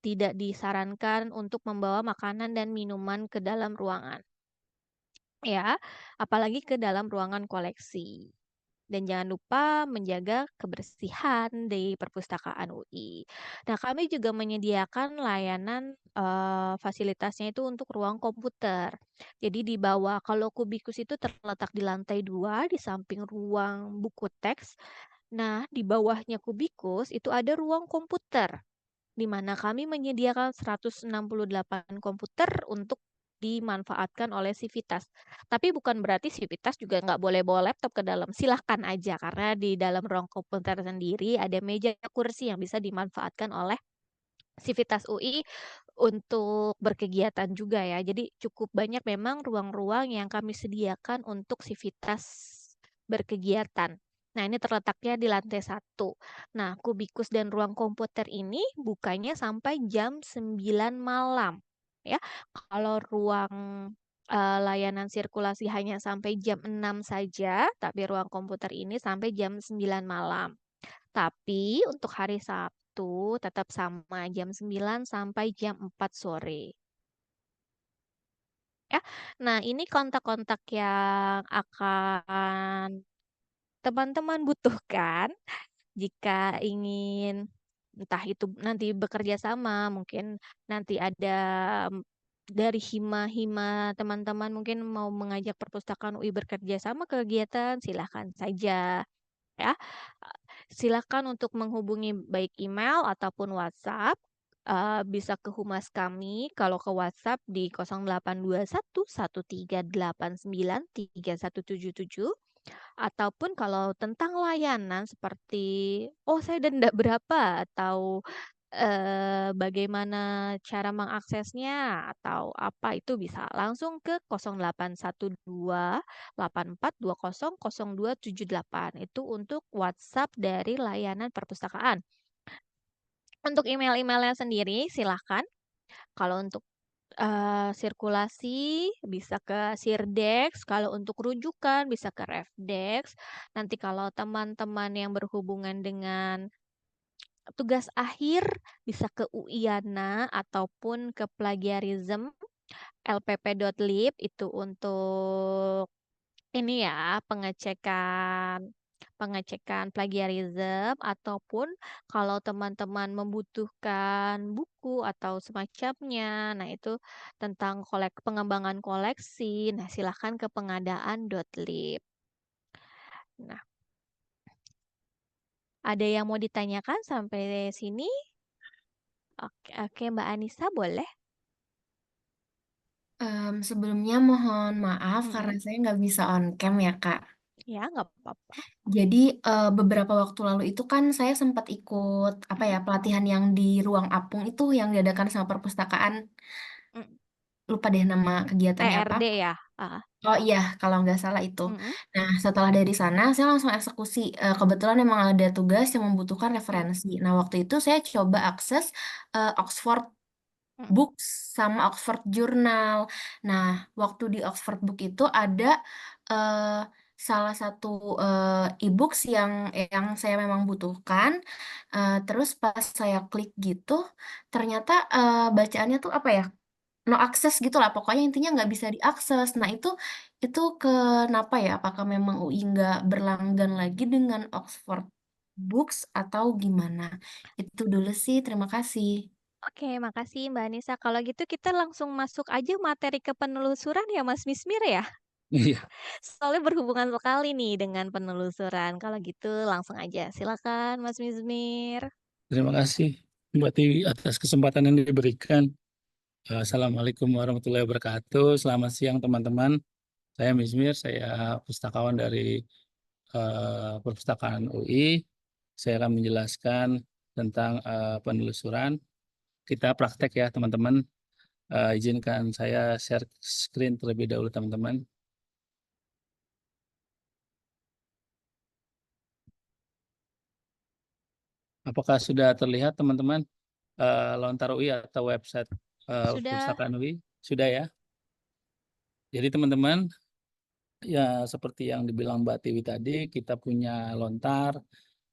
tidak disarankan untuk membawa makanan dan minuman ke dalam ruangan. Ya, apalagi ke dalam ruangan koleksi. Dan jangan lupa menjaga kebersihan di perpustakaan UI. Nah, kami juga menyediakan layanan fasilitasnya itu untuk ruang komputer. Jadi di bawah, kalau kubikus itu terletak di lantai 2 di samping ruang buku teks. Nah, di bawahnya kubikus itu ada ruang komputer, di mana kami menyediakan 168 komputer untuk dimanfaatkan oleh Sivitas. Tapi bukan berarti Sivitas juga nggak boleh bawa laptop ke dalam. Silahkan aja, karena di dalam ruang komputer sendiri ada meja kursi yang bisa dimanfaatkan oleh Sivitas UI untuk berkegiatan juga ya. Jadi cukup banyak memang ruang-ruang yang kami sediakan untuk Sivitas berkegiatan. Nah, ini terletaknya di lantai 1. Nah, kubikus dan ruang komputer ini bukanya sampai jam 9 malam. Ya, kalau ruang layanan sirkulasi hanya sampai jam 6 saja, tapi ruang komputer ini sampai jam 9 malam. Tapi untuk hari Sabtu tetap sama jam 9 sampai jam 4 sore. Ya. Nah, ini kontak-kontak yang akan teman-teman butuhkan jika ingin entah itu nanti bekerja sama, mungkin nanti ada dari hima-hima teman-teman mungkin mau mengajak perpustakaan UI bekerja sama kegiatan, silahkan saja ya. Silakan untuk menghubungi baik email ataupun WhatsApp. Bisa ke humas kami, kalau ke WhatsApp di 0821 1389 3177, ataupun kalau tentang layanan seperti saya denda berapa, atau bagaimana cara mengaksesnya atau apa, itu bisa langsung ke 0812 8420 0278. Itu untuk WhatsApp dari layanan perpustakaan. Untuk email-emailnya sendiri silahkan. Kalau untuk sirkulasi bisa ke Sirdex, kalau untuk rujukan bisa ke Refdex. Nanti kalau teman-teman yang berhubungan dengan tugas akhir bisa ke UIANA ataupun ke plagiarism lpp.lib, itu untuk ini ya, pengecekan pengecekan plagiarism, ataupun kalau teman-teman membutuhkan buku atau semacamnya, nah itu tentang pengembangan koleksi, nah silahkan ke pengadaan.lib. Nah, Ada yang mau ditanyakan sampai sini? Oke, oke, Mbak Anissa boleh? Sebelumnya mohon maaf karena Mm-mm. saya nggak bisa on cam ya Kak. Ya, nggak apa-apa. Jadi beberapa waktu lalu itu kan saya sempat ikut apa ya pelatihan yang di ruang apung itu yang diadakan sama perpustakaan. Mm. Lupa deh nama kegiatannya apa. ERD ya? Ah. Oh iya, kalau nggak salah itu. Mm-mm. Nah, setelah dari sana, saya langsung eksekusi. Kebetulan memang ada tugas yang membutuhkan Mm. referensi. Nah, waktu itu saya coba akses Oxford Mm. Books sama Oxford Journal. Nah, waktu di Oxford Book itu ada eh, salah satu e-books yang saya memang butuhkan. Terus pas saya klik gitu, ternyata bacaannya tuh apa ya? No akses gitu lah. Pokoknya intinya nggak bisa diakses. Nah, itu kenapa ya? Apakah memang UI nggak berlanggan lagi dengan Oxford Books atau gimana? Itu dulu sih. Terima kasih. Oke, makasih Mbak Anissa. Kalau gitu kita langsung masuk aja materi kepenelusuran ya Mas Mismir ya. Iya, Soalnya berhubungan sekali nih dengan penelusuran. Kalau gitu langsung aja. Silakan Mas Mismir. terima kasih Mbak Tiwi atas kesempatan yang diberikan. Assalamualaikum warahmatullahi wabarakatuh. Selamat siang teman-teman. Saya Mismir, saya pustakawan dari Perpustakaan UI. Saya akan menjelaskan tentang penelusuran. Kita praktek ya teman-teman. Izinkan saya share screen terlebih dahulu teman-teman. Apakah sudah terlihat teman-teman Lontar UI atau website Sudah. Perpustakaan UI? Sudah ya? Jadi teman-teman, ya seperti yang dibilang Mbak Tiwi tadi, kita punya Lontar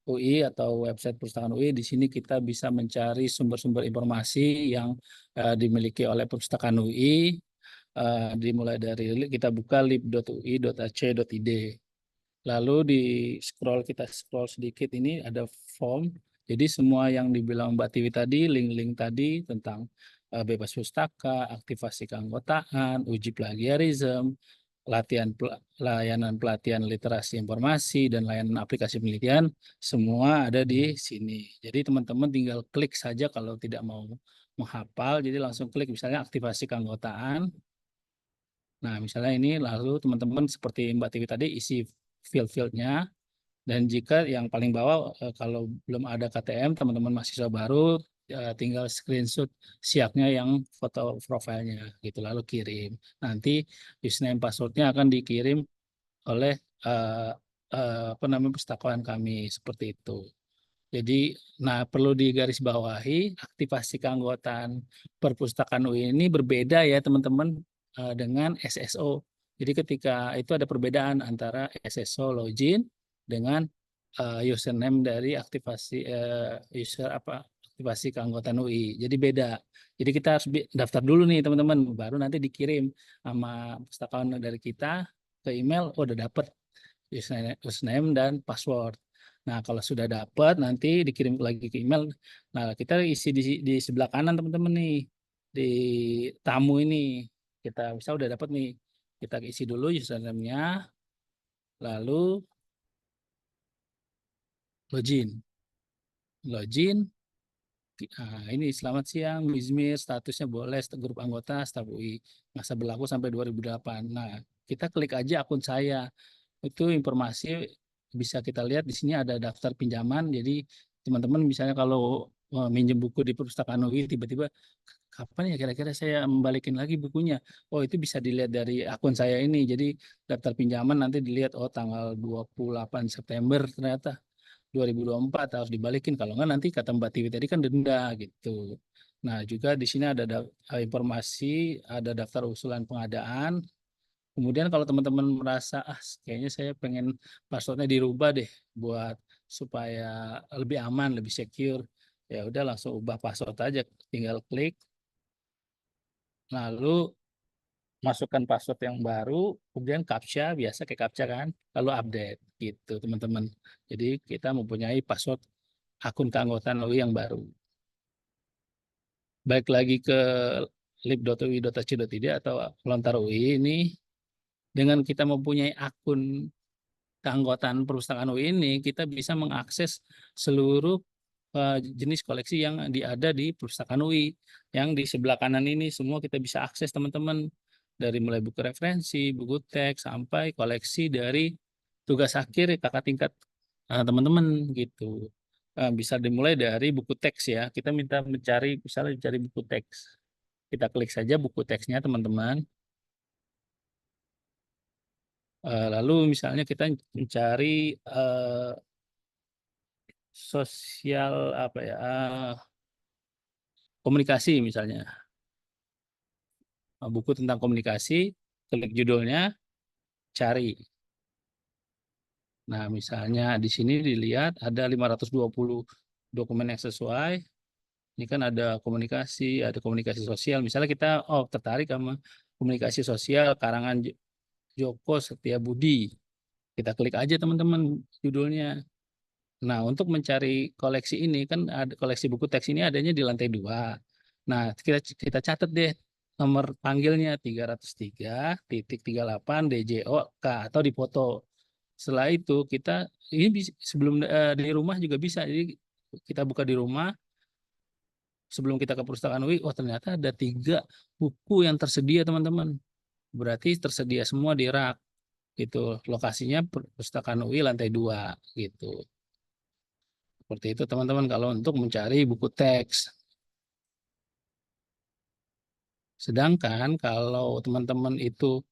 UI atau website Perpustakaan UI. Di sini kita bisa mencari sumber-sumber informasi yang dimiliki oleh Perpustakaan UI. Dimulai dari kita buka lib.ui.ac.id. Lalu kita scroll sedikit ini ada form. Jadi semua yang dibilang Mbak Tiwi tadi, link-link tadi tentang bebas pustaka, aktivasi keanggotaan, uji plagiarisme, layanan pelatihan literasi informasi dan layanan aplikasi penelitian, semua ada di sini. Jadi teman-teman tinggal klik saja kalau tidak mau menghafal, jadi langsung klik misalnya aktivasi keanggotaan. Nah, misalnya ini lalu teman-teman seperti Mbak Tiwi tadi isi field-fieldnya. Dan jika yang paling bawah kalau belum ada KTM, teman-teman mahasiswa baru tinggal screenshot siapnya yang foto profilnya gitu lalu kirim. Nanti username passwordnya akan dikirim oleh eh, apa namanya pustakawan kami seperti itu. Jadi, nah perlu digarisbawahi aktivasi keanggotaan perpustakaan UI ini berbeda ya teman-teman dengan SSO. Jadi ketika itu ada perbedaan antara SSO login dengan username dari aktivasi user apa aktivasi keanggotaan UI. Jadi beda. Jadi kita harus daftar dulu nih teman-teman, baru nanti dikirim sama pustakawan dari kita ke email. Oh, udah dapet username dan password. Nah, kalau sudah dapat nanti dikirim lagi ke email. Nah, kita isi di sebelah kanan teman-teman nih. Di tamu ini kita bisa udah dapat nih. Kita isi dulu username-nya, lalu login. Login. Nah, ini selamat siang, Izmir, statusnya boleh, grup anggota, staf UI, masa berlaku sampai 2008. Nah, kita klik aja akun saya. Itu informasi bisa kita lihat di sini ada daftar pinjaman. Jadi teman-teman misalnya kalau minjem buku di perpustakaan UI tiba-tiba kapan ya kira-kira saya membalikin lagi bukunya. Oh, itu bisa dilihat dari akun saya ini. Jadi daftar pinjaman nanti dilihat oh tanggal 28 September ternyata 2024 harus dibalikin. Kalau nggak nanti kata Mbak Tiwi tadi kan denda gitu. Nah, juga di sini ada informasi, ada daftar usulan pengadaan. Kemudian kalau teman-teman merasa kayaknya saya pengen passwordnya dirubah deh buat supaya lebih aman, lebih secure. Ya udah langsung ubah password aja, tinggal klik lalu masukkan password yang baru, kemudian captcha biasa kayak captcha kan, lalu update gitu teman-teman. Jadi kita mempunyai password akun keanggotaan UI yang baru. Baik lagi ke lib.ui.ac.id atau Lontar UI ini dengan kita mempunyai akun keanggotaan perpustakaan UI ini, kita bisa mengakses seluruh jenis koleksi yang ada di perpustakaan UI. Yang di sebelah kanan ini semua kita bisa akses teman-teman, dari mulai buku referensi, buku teks, sampai koleksi dari tugas akhir kakak tingkat teman-teman gitu. Bisa dimulai dari buku teks ya. Kita minta mencari, misalnya mencari buku teks. Kita klik saja buku teksnya teman-teman. Lalu misalnya kita mencari sosial apa ya, komunikasi misalnya. Buku tentang komunikasi, klik judulnya, cari. Nah, misalnya di sini dilihat ada 520 dokumen yang sesuai. Ini kan ada komunikasi sosial. Misalnya kita tertarik sama komunikasi sosial karangan Joko Setiabudi. Kita klik aja teman-teman judulnya. Nah, untuk mencari koleksi ini kan ada koleksi buku teks ini adanya di lantai 2. Nah, kita catat deh nomor panggilnya 303.38 DJOK atau dipoto. Setelah itu kita ini sebelum di rumah juga bisa. Jadi kita buka di rumah sebelum kita ke perpustakaan UI, ternyata ada 3 buku yang tersedia teman-teman. Berarti tersedia semua di rak gitu. Lokasinya perpustakaan UI lantai 2 gitu. Seperti itu teman-teman kalau untuk mencari buku teks. Sedangkan kalau teman-teman itu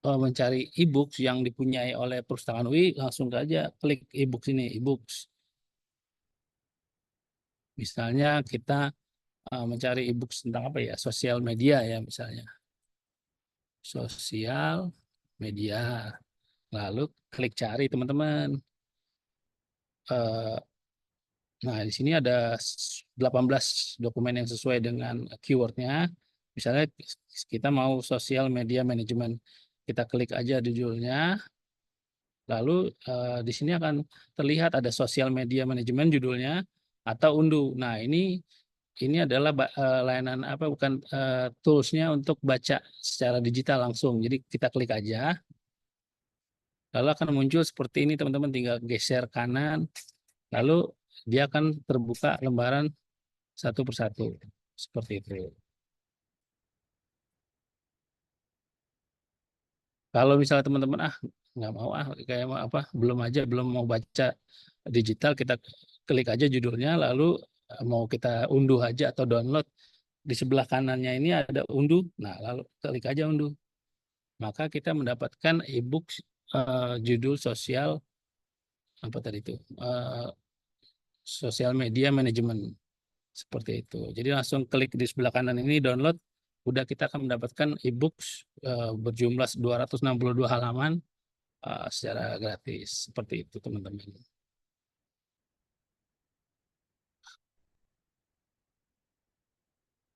mencari e-books yang dipunyai oleh perpustakaan UI, langsung saja klik e-books ini, e-books. Misalnya kita mencari e-books tentang apa ya, sosial media ya misalnya. Sosial media. Lalu klik cari teman-teman. Nah, di sini ada 18 dokumen yang sesuai dengan keywordnya. Misalnya kita mau sosial media manajemen. Kita klik aja judulnya. Lalu di sini akan terlihat ada sosial media manajemen judulnya atau unduh. Nah, ini adalah layanan apa bukan toolsnya untuk baca secara digital langsung. Jadi kita klik aja. Lalu akan muncul seperti ini teman-teman, tinggal geser kanan. Lalu dia akan terbuka lembaran satu persatu seperti itu. Kalau misalnya teman-teman nggak mau kayak belum mau baca digital, kita klik aja judulnya, lalu mau kita unduh aja atau download, di sebelah kanannya ini ada unduh. Nah, lalu klik aja unduh. Maka kita mendapatkan e-book judul sosial apa tadi itu sosial media manajemen seperti itu. Jadi langsung klik di sebelah kanan ini download, udah kita akan mendapatkan e-books berjumlah 262 halaman secara gratis. Seperti itu teman-teman.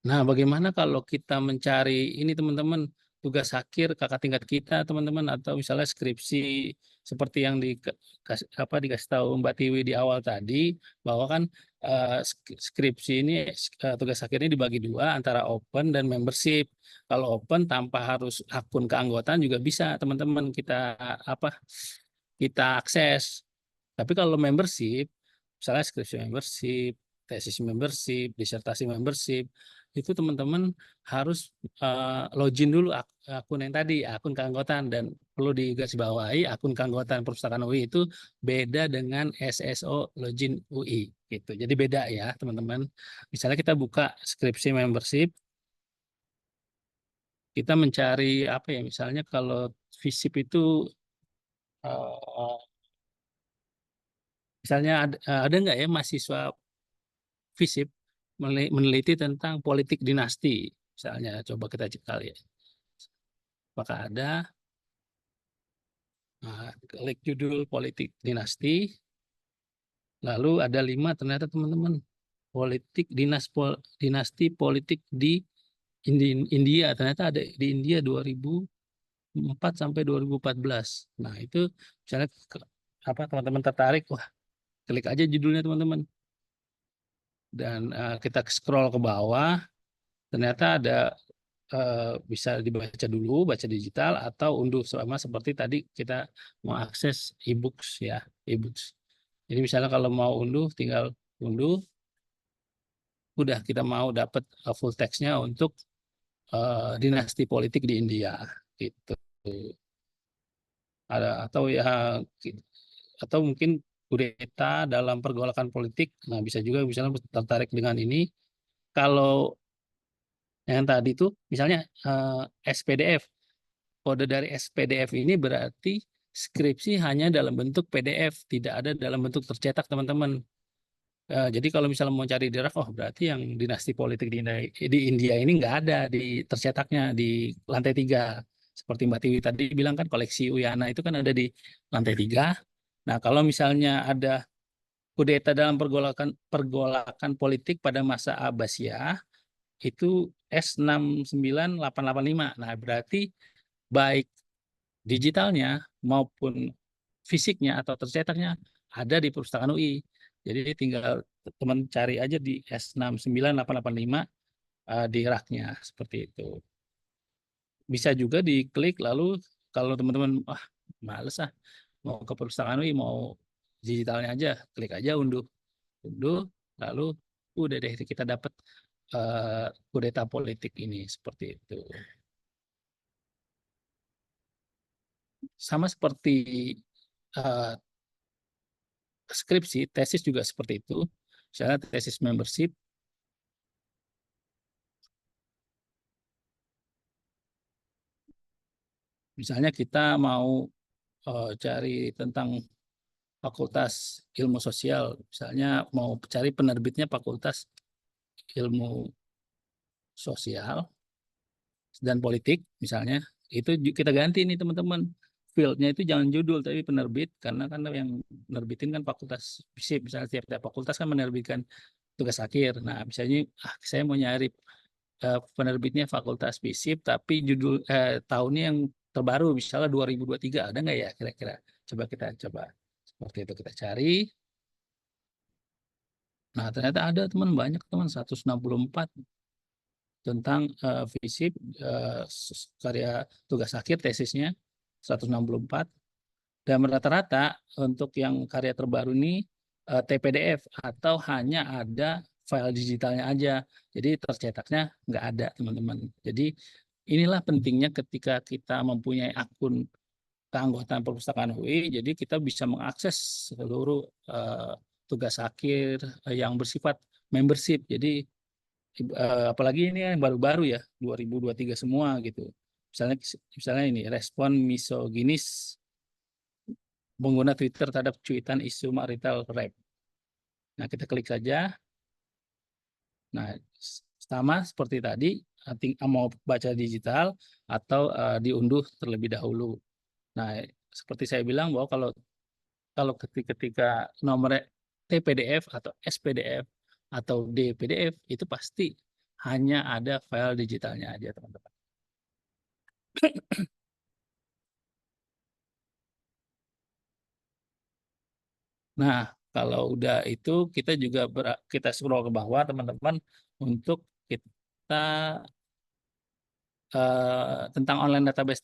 Nah, bagaimana kalau kita mencari ini teman-teman, tugas akhir kakak tingkat kita teman-teman, atau misalnya skripsi seperti yang dikasih tahu Mbak Tiwi di awal tadi, bahwa kan skripsi ini tugas akhirnya dibagi 2 antara open dan membership. Kalau open tanpa harus akun keanggotaan juga bisa teman-teman kita akses. Tapi kalau membership, misalnya skripsi membership, tesis membership, disertasi membership, itu teman-teman harus login dulu akun yang tadi, akun keanggotaan. Dan perlu digarisbawahi, akun keanggotaan perpustakaan UI itu beda dengan SSO login UI gitu. Jadi beda ya teman-teman. Misalnya kita buka skripsi membership, kita mencari apa ya, misalnya kalau FISIP itu misalnya ada nggak ya mahasiswa FISIP meneliti tentang politik dinasti, misalnya coba kita cek kali ya. Apakah ada? Nah, klik judul politik dinasti, lalu ada 5 ternyata teman-teman, politik dinasti politik di India, ternyata ada di India 2004 sampai 2014. Nah, itu misalnya teman-teman tertarik, wah klik aja judulnya teman-teman. Dan kita scroll ke bawah, ternyata ada bisa dibaca dulu, baca digital atau unduh sama seperti tadi kita mau akses e-books ya, e-books. Jadi misalnya kalau mau unduh tinggal unduh, udah kita mau dapat full text-nya untuk dinasti politik di India gitu. Ada atau ya atau mungkin kudeta dalam pergolakan politik. Nah, bisa juga misalnya tertarik dengan ini. Kalau yang tadi itu misalnya SPDF, kode dari SPDF ini berarti skripsi hanya dalam bentuk PDF, tidak ada dalam bentuk tercetak, teman-teman. Jadi kalau misalnya mau cari draft, oh berarti yang dinasti politik di India ini nggak ada di tercetaknya di lantai 3. Seperti Mbak Tiwi tadi bilang kan koleksi Uyana itu kan ada di lantai 3. Nah kalau misalnya ada kudeta dalam pergolakan pergolakan politik pada masa Abbasiyah itu S69885. Nah berarti baik digitalnya maupun fisiknya atau tercetaknya ada di perpustakaan UI. Jadi tinggal teman cari aja di S69885 di raknya seperti itu. Bisa juga diklik lalu kalau teman-teman males mau ke perpustakaan UI mau digitalnya aja, klik aja unduh, unduh lalu udah deh kita dapat kudeta politik ini seperti itu. Sama seperti uh, skripsi, tesis juga seperti itu. Misalnya tesis membership, misalnya kita mau cari tentang Fakultas Ilmu Sosial, misalnya mau cari penerbitnya Fakultas Ilmu Sosial dan Politik, misalnya, itu kita ganti nih teman-teman. Fieldnya itu jangan judul, tapi penerbit, karena kan yang menerbitin kan fakultas FISIP, misalnya tiap fakultas kan menerbitkan tugas akhir. Nah, misalnya saya mau nyari penerbitnya Fakultas FISIP, tapi judul tahunnya yang terbaru, misalnya 2023, ada nggak ya kira-kira? Coba seperti itu kita cari. Nah, ternyata ada teman banyak teman 164 tentang FISIP karya tugas akhir tesisnya 164 dan rata-rata untuk yang karya terbaru ini TPDF atau hanya ada file digitalnya aja. Jadi tercetaknya nggak ada, teman-teman. Jadi inilah pentingnya ketika kita mempunyai akun keanggotaan perpustakaan UI, jadi kita bisa mengakses seluruh tugas akhir yang bersifat membership. Jadi apalagi ini yang baru-baru ya, 2023 semua gitu. Misalnya ini respon misoginis pengguna Twitter terhadap cuitan isu marital rape. Nah, kita klik saja. Nah, sama seperti tadi, mau baca digital atau diunduh terlebih dahulu. Nah, seperti saya bilang bahwa kalau kalau ketika nomor TPDF atau SPDF atau DPDF itu pasti hanya ada file digitalnya aja, teman-teman. Nah, kalau udah itu kita juga kita scroll ke bawah, teman-teman, untuk kita tentang online database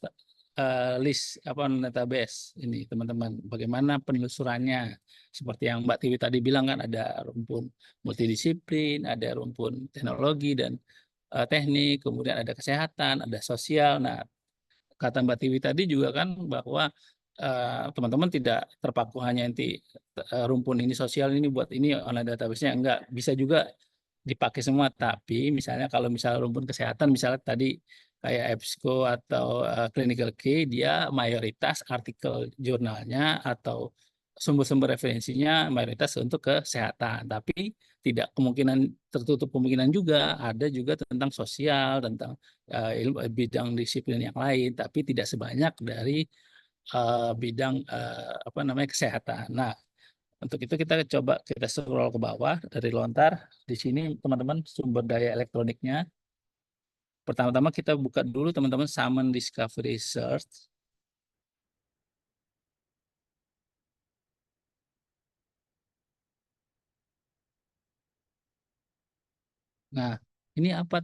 list apa online database ini, teman-teman. Bagaimana penelusurannya? Seperti yang Mbak Tiwi tadi bilang kan ada rumpun multidisiplin, ada rumpun teknologi dan teknik, kemudian ada kesehatan, ada sosial. Nah, kata Mbak Tiwi tadi juga kan bahwa teman-teman tidak terpaku hanya nanti rumpun ini sosial ini buat ini online database-nya, enggak, bisa juga dipakai semua. Tapi misalnya kalau misalnya rumpun kesehatan misalnya tadi kayak EBSCO atau Clinical Key, dia mayoritas artikel jurnalnya atau sumber-sumber referensinya mayoritas untuk kesehatan, tapi tidak kemungkinan tertutup kemungkinan juga ada juga tentang sosial, tentang ilmu bidang disiplin yang lain, tapi tidak sebanyak dari bidang apa namanya kesehatan. Nah, untuk itu kita scroll ke bawah dari lontar. Di sini teman-teman sumber daya elektroniknya. Pertama-tama kita buka dulu teman-teman Summon Discovery Search. Nah, Ini apa?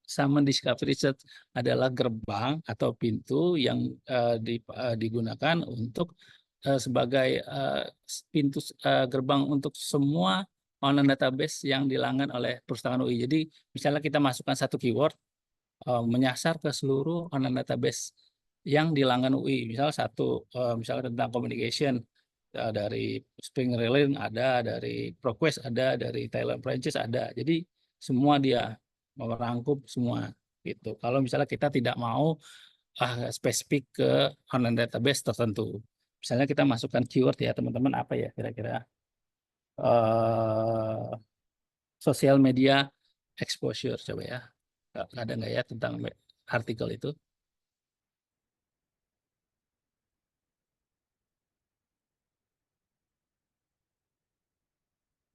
Summon Discovery Research adalah gerbang atau pintu yang digunakan untuk sebagai pintu gerbang untuk semua online database yang dilanggan oleh Perpustakaan UI. Jadi misalnya kita masukkan satu keyword menyasar ke seluruh online database yang dilanggan UI. Misalnya tentang communication, dari Spring Railing ada, dari ProQuest ada, dari Thailand Franchise ada. Jadi semua dia merangkup semua gitu. Kalau misalnya kita tidak mau spesifik ke online database tertentu, misalnya kita masukkan keyword ya teman-teman, apa ya kira-kira social media exposure, coba ya, ada nggak ya tentang artikel itu?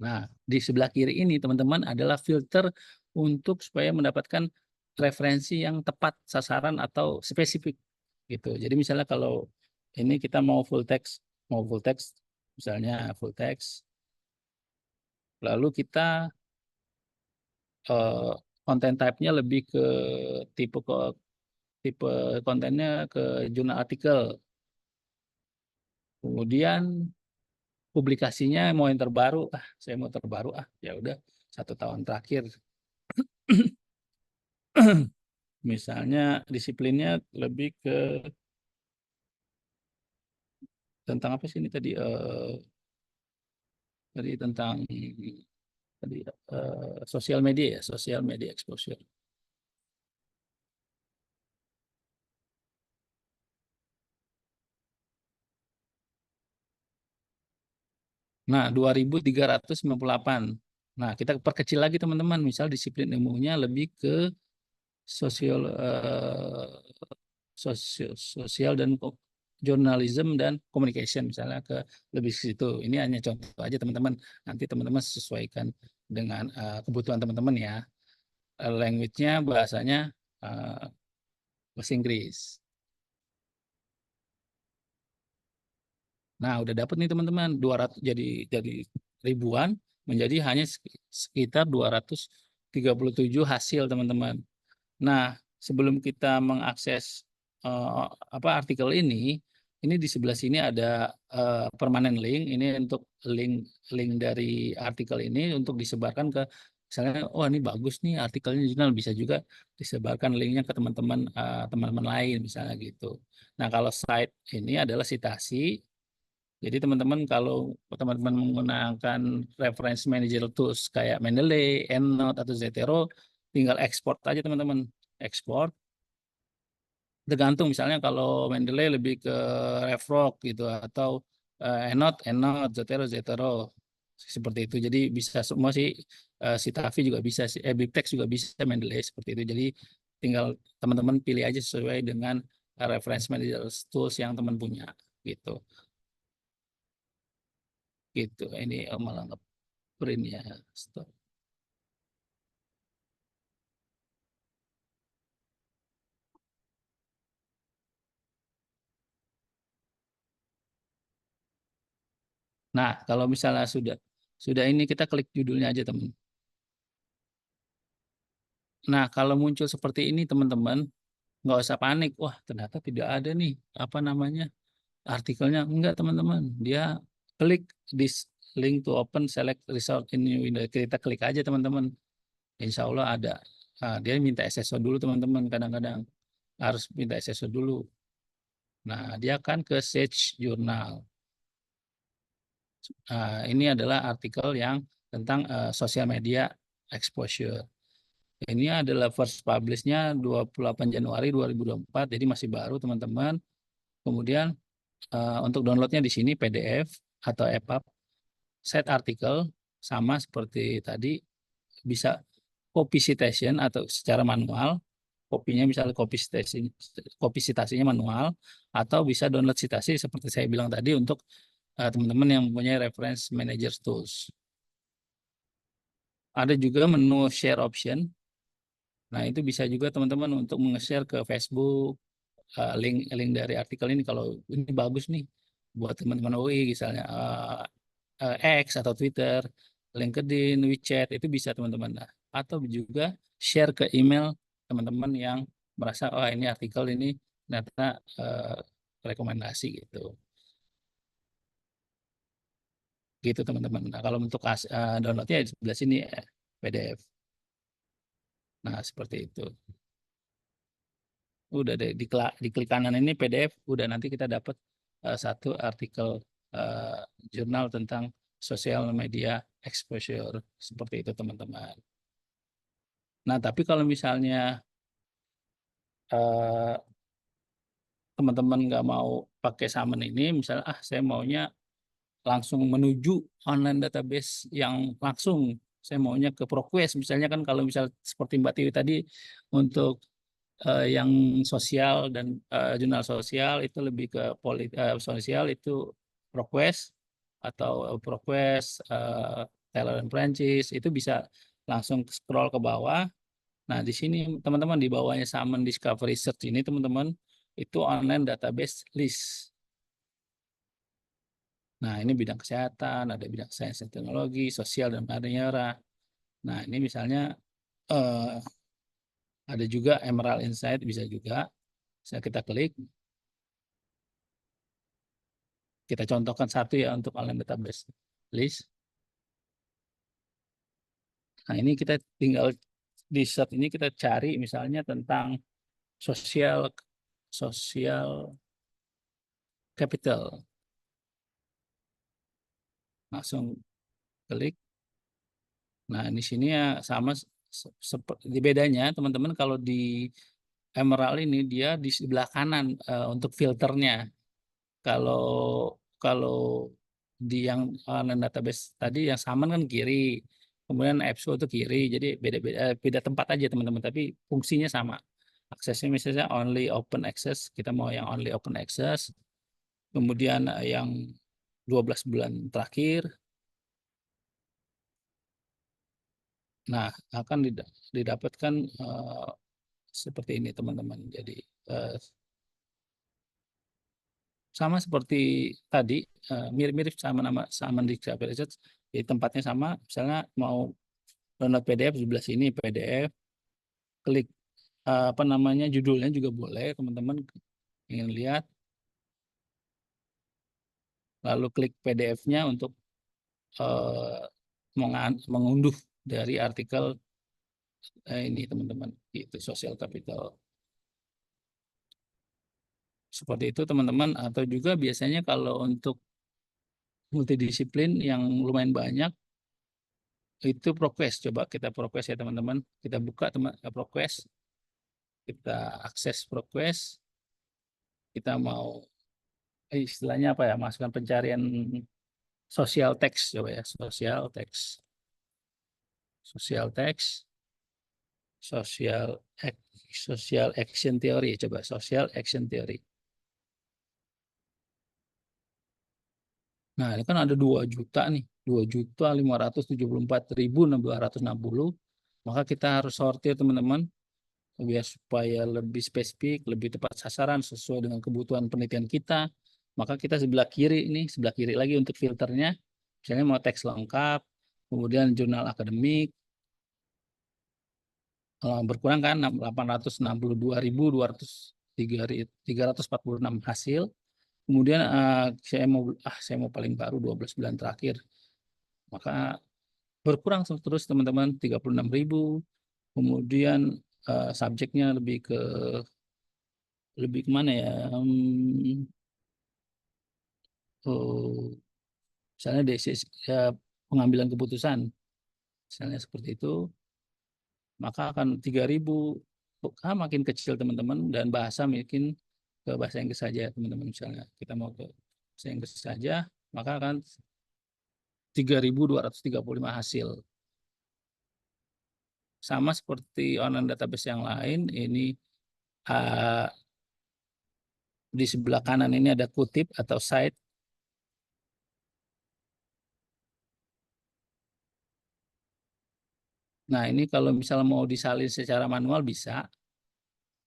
Nah, di sebelah kiri ini teman-teman adalah filter untuk supaya mendapatkan referensi yang tepat sasaran atau spesifik gitu. Jadi misalnya kalau ini kita mau full text, misalnya full text, lalu kita konten type-nya lebih ke tipe kontennya ke jurnal artikel. Kemudian publikasinya mau yang terbaru, saya mau terbaru, ya udah 1 tahun terakhir. Misalnya disiplinnya lebih ke tentang apa sih ini tadi? Tadi tentang sosial media ya, sosial media exposure. Nah, 2398. Nah, kita perkecil lagi teman-teman. Misal disiplin ilmunya lebih ke sosial dan journalism dan communication, misalnya ke lebih ke situ. Ini hanya contoh aja teman-teman. Nanti teman-teman sesuaikan dengan kebutuhan teman-teman ya. Language-nya bahasanya bahasa Inggris. Nah, udah dapat nih teman-teman, 200 jadi ribuan menjadi hanya sekitar 237 hasil teman-teman. Nah, sebelum kita mengakses artikel ini di sebelah sini ada permanent link. Ini untuk link dari artikel ini untuk disebarkan ke, misalnya, oh ini bagus nih artikelnya jurnal, bisa juga disebarkan linknya ke teman-teman lain misalnya gitu. Nah, kalau site ini adalah citasi. Jadi teman-teman kalau teman-teman menggunakan reference manager tools kayak Mendeley, EndNote atau Zotero, tinggal ekspor aja teman-teman. Ekspor. Tergantung misalnya kalau Mendeley lebih ke RefRock gitu, atau EndNote, Zotero. Seperti itu. Jadi bisa semua sih, Citavi juga bisa, BibTeX juga bisa, Mendeley seperti itu. Jadi tinggal teman-teman pilih aja sesuai dengan reference manager tools yang teman punya gitu. Gitu. Ini malah nge-print ya. Stop. Nah, kalau misalnya sudah ini, kita klik judulnya aja teman. Nah, kalau muncul seperti ini teman-teman, nggak usah panik. Wah, ternyata tidak ada nih apa namanya artikelnya. Enggak teman-teman, dia klik this link to open select result in new window. Kita klik aja teman-teman. Insya Allah ada. Nah, dia minta SSO dulu teman-teman. Kadang-kadang harus minta SSO dulu. Nah, dia akan ke search jurnal. Ini adalah artikel yang tentang sosial media exposure. Ini adalah first publish-nya 28 Januari 2024, jadi masih baru teman-teman. Kemudian untuk downloadnya di sini PDF atau EPUB. Set artikel sama seperti tadi, bisa copy citation atau secara manual. Kopinya misalnya copy citasinya manual, atau bisa download citasi seperti saya bilang tadi untuk teman-teman yang mempunyai reference manager tools. Ada juga menu share option. Nah, itu bisa juga teman-teman untuk meng-share ke Facebook link dari artikel ini. Kalau ini bagus nih buat teman-teman UI, misalnya X atau Twitter, LinkedIn, WeChat, itu bisa teman-teman. Nah, atau juga share ke email teman-teman yang merasa oh ini artikel ini ternyata rekomendasi gitu. Gitu teman-teman. Nah, kalau untuk downloadnya di sebelah sini PDF. Nah, seperti itu. Udah deh di klik kanan ini PDF, udah nanti kita dapat satu artikel jurnal tentang sosial media exposure seperti itu teman-teman. Nah, tapi kalau misalnya teman-teman nggak mau pakai summon ini, misalnya saya maunya langsung menuju online database yang langsung, saya maunya ke ProQuest misalnya, kan kalau misal seperti Mbak Tiwi tadi untuk yang sosial dan jurnal sosial itu lebih ke sosial itu ProQuest atau ProQuest Taylor and Francis itu bisa langsung scroll ke bawah. Nah, di sini teman-teman di bawahnya Summon Discovery Search ini teman-teman itu online database list. Nah, ini bidang kesehatan, ada bidang sains dan teknologi, sosial dan pariwisata. Nah, ini misalnya ada juga Emerald Insight, bisa juga. Saya kita klik. Kita contohkan satu ya untuk online database list. Nah, ini kita tinggal di search ini kita cari misalnya tentang social capital. Langsung klik. Nah, di sini ya sama seperti bedanya teman-teman, kalau di Emerald ini dia di sebelah kanan untuk filternya. Kalau di yang online database tadi yang Summon kan kiri, kemudian EBSCO itu kiri, jadi beda tempat aja teman-teman, tapi fungsinya sama. Aksesnya misalnya only open access, kita mau yang only open access, kemudian yang 12 bulan terakhir. Nah, akan didapatkan seperti ini teman-teman. Jadi sama seperti tadi, mirip-mirip sama nama sama di Discovery Research, di tempatnya sama. Misalnya mau download PDF, di sebelah sini PDF, klik apa namanya judulnya juga boleh teman-teman ingin lihat, lalu klik PDF-nya untuk mengunduh dari artikel ini teman-teman, itu Social Capital. Seperti itu teman-teman. Atau juga biasanya kalau untuk multidisiplin yang lumayan banyak, itu ProQuest. Coba kita ProQuest ya teman-teman. Kita buka ProQuest. Kita akses ProQuest. Kita mau istilahnya apa ya? Masukkan pencarian social text coba ya. Social text. Social text. Social action theory. Coba social action theory. Nah, ini kan ada 2 juta nih. 2.574.260. Maka kita harus sortir teman-teman, biar supaya lebih spesifik, lebih tepat sasaran sesuai dengan kebutuhan penelitian kita. Maka kita sebelah kiri lagi untuk filternya. Misalnya mau teks lengkap, kemudian jurnal akademik, berkurang kan 862.346 hasil. Kemudian saya mau paling baru 12 bulan terakhir. Maka berkurang terus teman-teman 36.000. Kemudian subjeknya lebih kemana ya? Misalnya pengambilan keputusan, misalnya seperti itu, maka akan 3.000. Makin kecil teman-teman, dan bahasa mungkin ke bahasa Inggris saja teman-teman. Misalnya kita mau ke bahasa Inggris saja, maka akan 3.235 hasil. Sama seperti online database yang lain, ini di sebelah kanan ini ada kutip atau cite. Nah, ini kalau misalnya mau disalin secara manual bisa,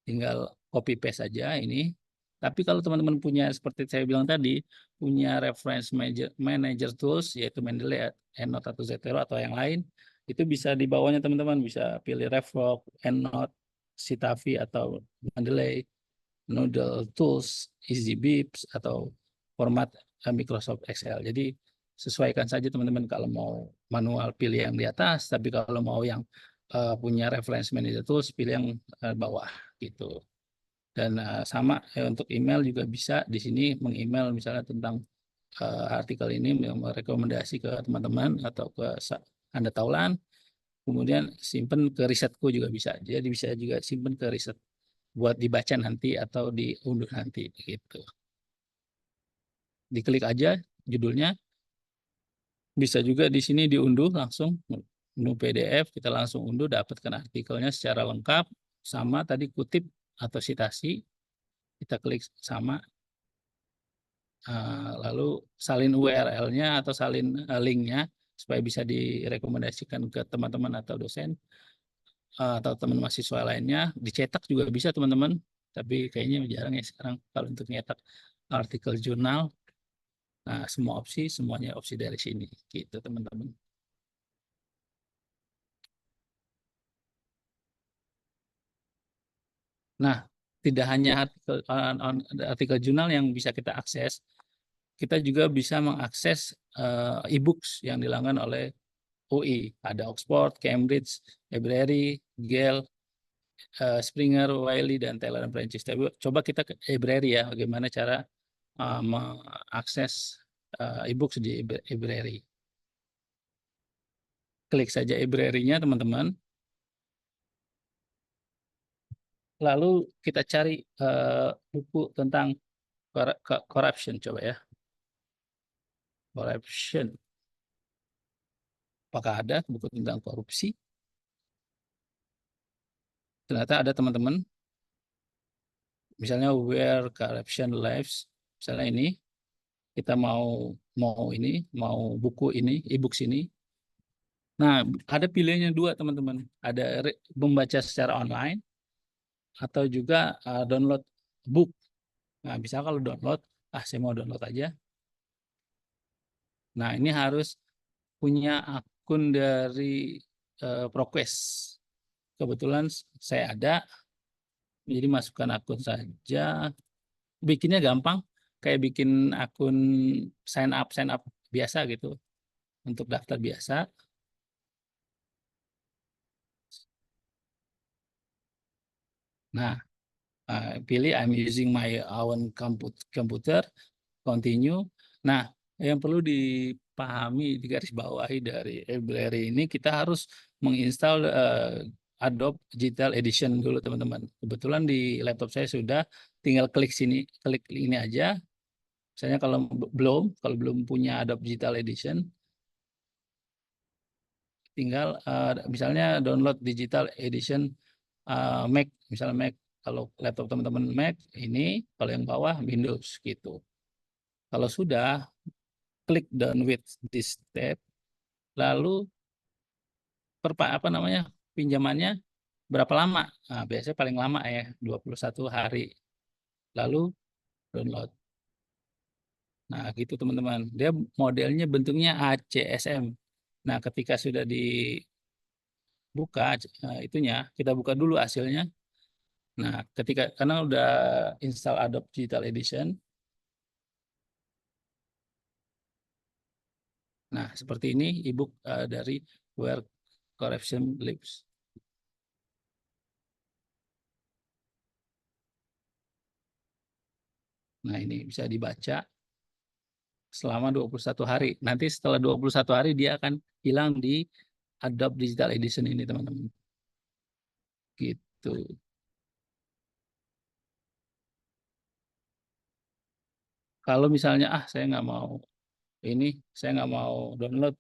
tinggal copy paste saja ini. Tapi kalau teman-teman punya, seperti saya bilang tadi, punya reference manager tools, yaitu Mendeley, EndNote atau Zotero atau yang lain, Itu bisa di bawahnya teman-teman bisa pilih Revlog, EndNote, Citavi atau Mendeley, Noodle Tools, EasyBeeps atau format Microsoft Excel. Jadi sesuaikan saja teman-teman, kalau mau manual pilih yang di atas, tapi kalau mau yang punya reference manager tools pilih yang bawah gitu. Dan sama untuk email juga bisa di sini meng-email misalnya tentang artikel ini, merekomendasi ke teman-teman atau ke Anda taulan, kemudian simpen ke risetku juga bisa. Jadi bisa juga simpen ke riset buat dibaca nanti atau diunduh nanti gitu. Diklik aja judulnya, bisa juga di sini diunduh langsung menu PDF, kita langsung unduh, dapatkan artikelnya secara lengkap, sama tadi kutip atau sitasi, kita klik sama, lalu salin URL-nya atau salin link-nya supaya bisa direkomendasikan ke teman-teman atau dosen atau teman mahasiswa lainnya. Dicetak juga bisa teman-teman, tapi kayaknya jarang ya sekarang kalau untuk nyetak artikel jurnal. Nah, semua opsi, semuanya opsi dari sini gitu teman-teman. Nah, tidak hanya artikel jurnal yang bisa kita akses, kita juga bisa mengakses e-books yang dilanggan oleh UI. Ada Oxford, Cambridge, Library, Gale, Springer, Wiley, dan Taylor and Francis. Coba kita ke Library ya, bagaimana cara mengakses e-books di Library. Klik saja Library-nya teman-teman. Lalu kita cari buku tentang corruption, coba ya. Corruption. Apakah ada buku tentang korupsi? Ternyata ada teman-teman. Misalnya Where Corruption Lives. Misalnya ini. Kita mau buku ini, e-books ini. Nah, ada pilihannya dua teman-teman. Ada membaca secara online atau juga download book. Nah, bisa kalau download, saya mau download aja. Nah, ini harus punya akun dari ProQuest. Kebetulan saya ada, jadi masukkan akun saja. Bikinnya gampang, kayak bikin akun sign up biasa gitu, untuk daftar biasa. Nah, pilih I'm using my own computer, continue. Nah, yang perlu dipahami, digarisbawahi dari Library ini, kita harus menginstal Adobe Digital Edition dulu teman-teman. Kebetulan di laptop saya sudah, tinggal klik ini aja. Misalnya kalau belum punya Adobe Digital Edition, tinggal misalnya download Digital Edition Mac, misalnya Mac. Kalau laptop teman-teman Mac, ini kalau yang bawah Windows gitu. Kalau sudah, klik down with this tab, lalu pinjamannya berapa lama? Nah, biasanya paling lama ya 21 hari. Lalu download. Nah, gitu teman-teman. Dia modelnya bentuknya ACSM. Nah, ketika sudah dibuka kita buka dulu hasilnya. Nah, karena udah install Adobe Digital Edition. Nah, seperti ini e-book dari Where Corruption Lives. Nah, ini bisa dibaca selama 21 hari. Nanti setelah 21 hari dia akan hilang di Adobe Digital Edition ini, teman-teman. Gitu. Kalau misalnya, saya nggak mau saya nggak mau download,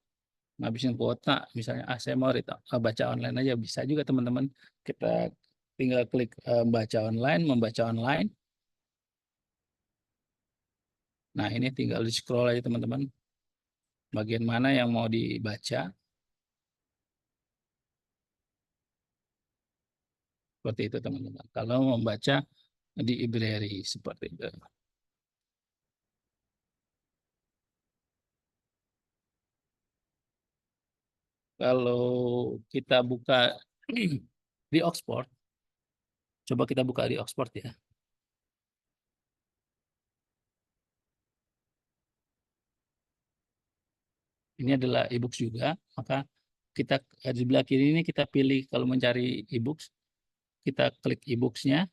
ngabisin kuota, misalnya, saya mau baca online aja, bisa juga teman-teman. Kita tinggal klik membaca online. Nah, ini tinggal di scroll aja teman-teman. Bagian mana yang mau dibaca. Seperti itu teman-teman. Kalau membaca di library seperti itu. kalau kita buka di Oxford, coba kita buka di Oxford ya. Ini adalah e-books juga, maka kita di sebelah kiri ini kita pilih kalau mencari e-books, kita klik e-booksnya,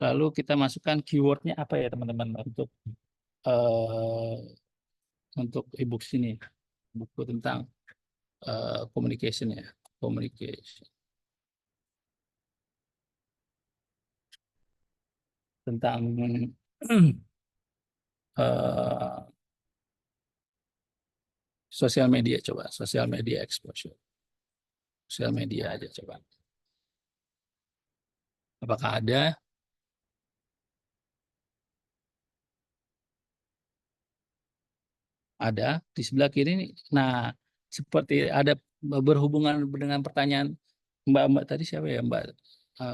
lalu kita masukkan keywordnya apa ya teman-teman untuk e-books ini, buku tentang communication ya, communication tentang sosial media, coba sosial media exposure, sosial media aja coba. Apakah ada? Ada di sebelah kiri. Nah, seperti ada berhubungan dengan pertanyaan Mbak tadi siapa ya Mbak?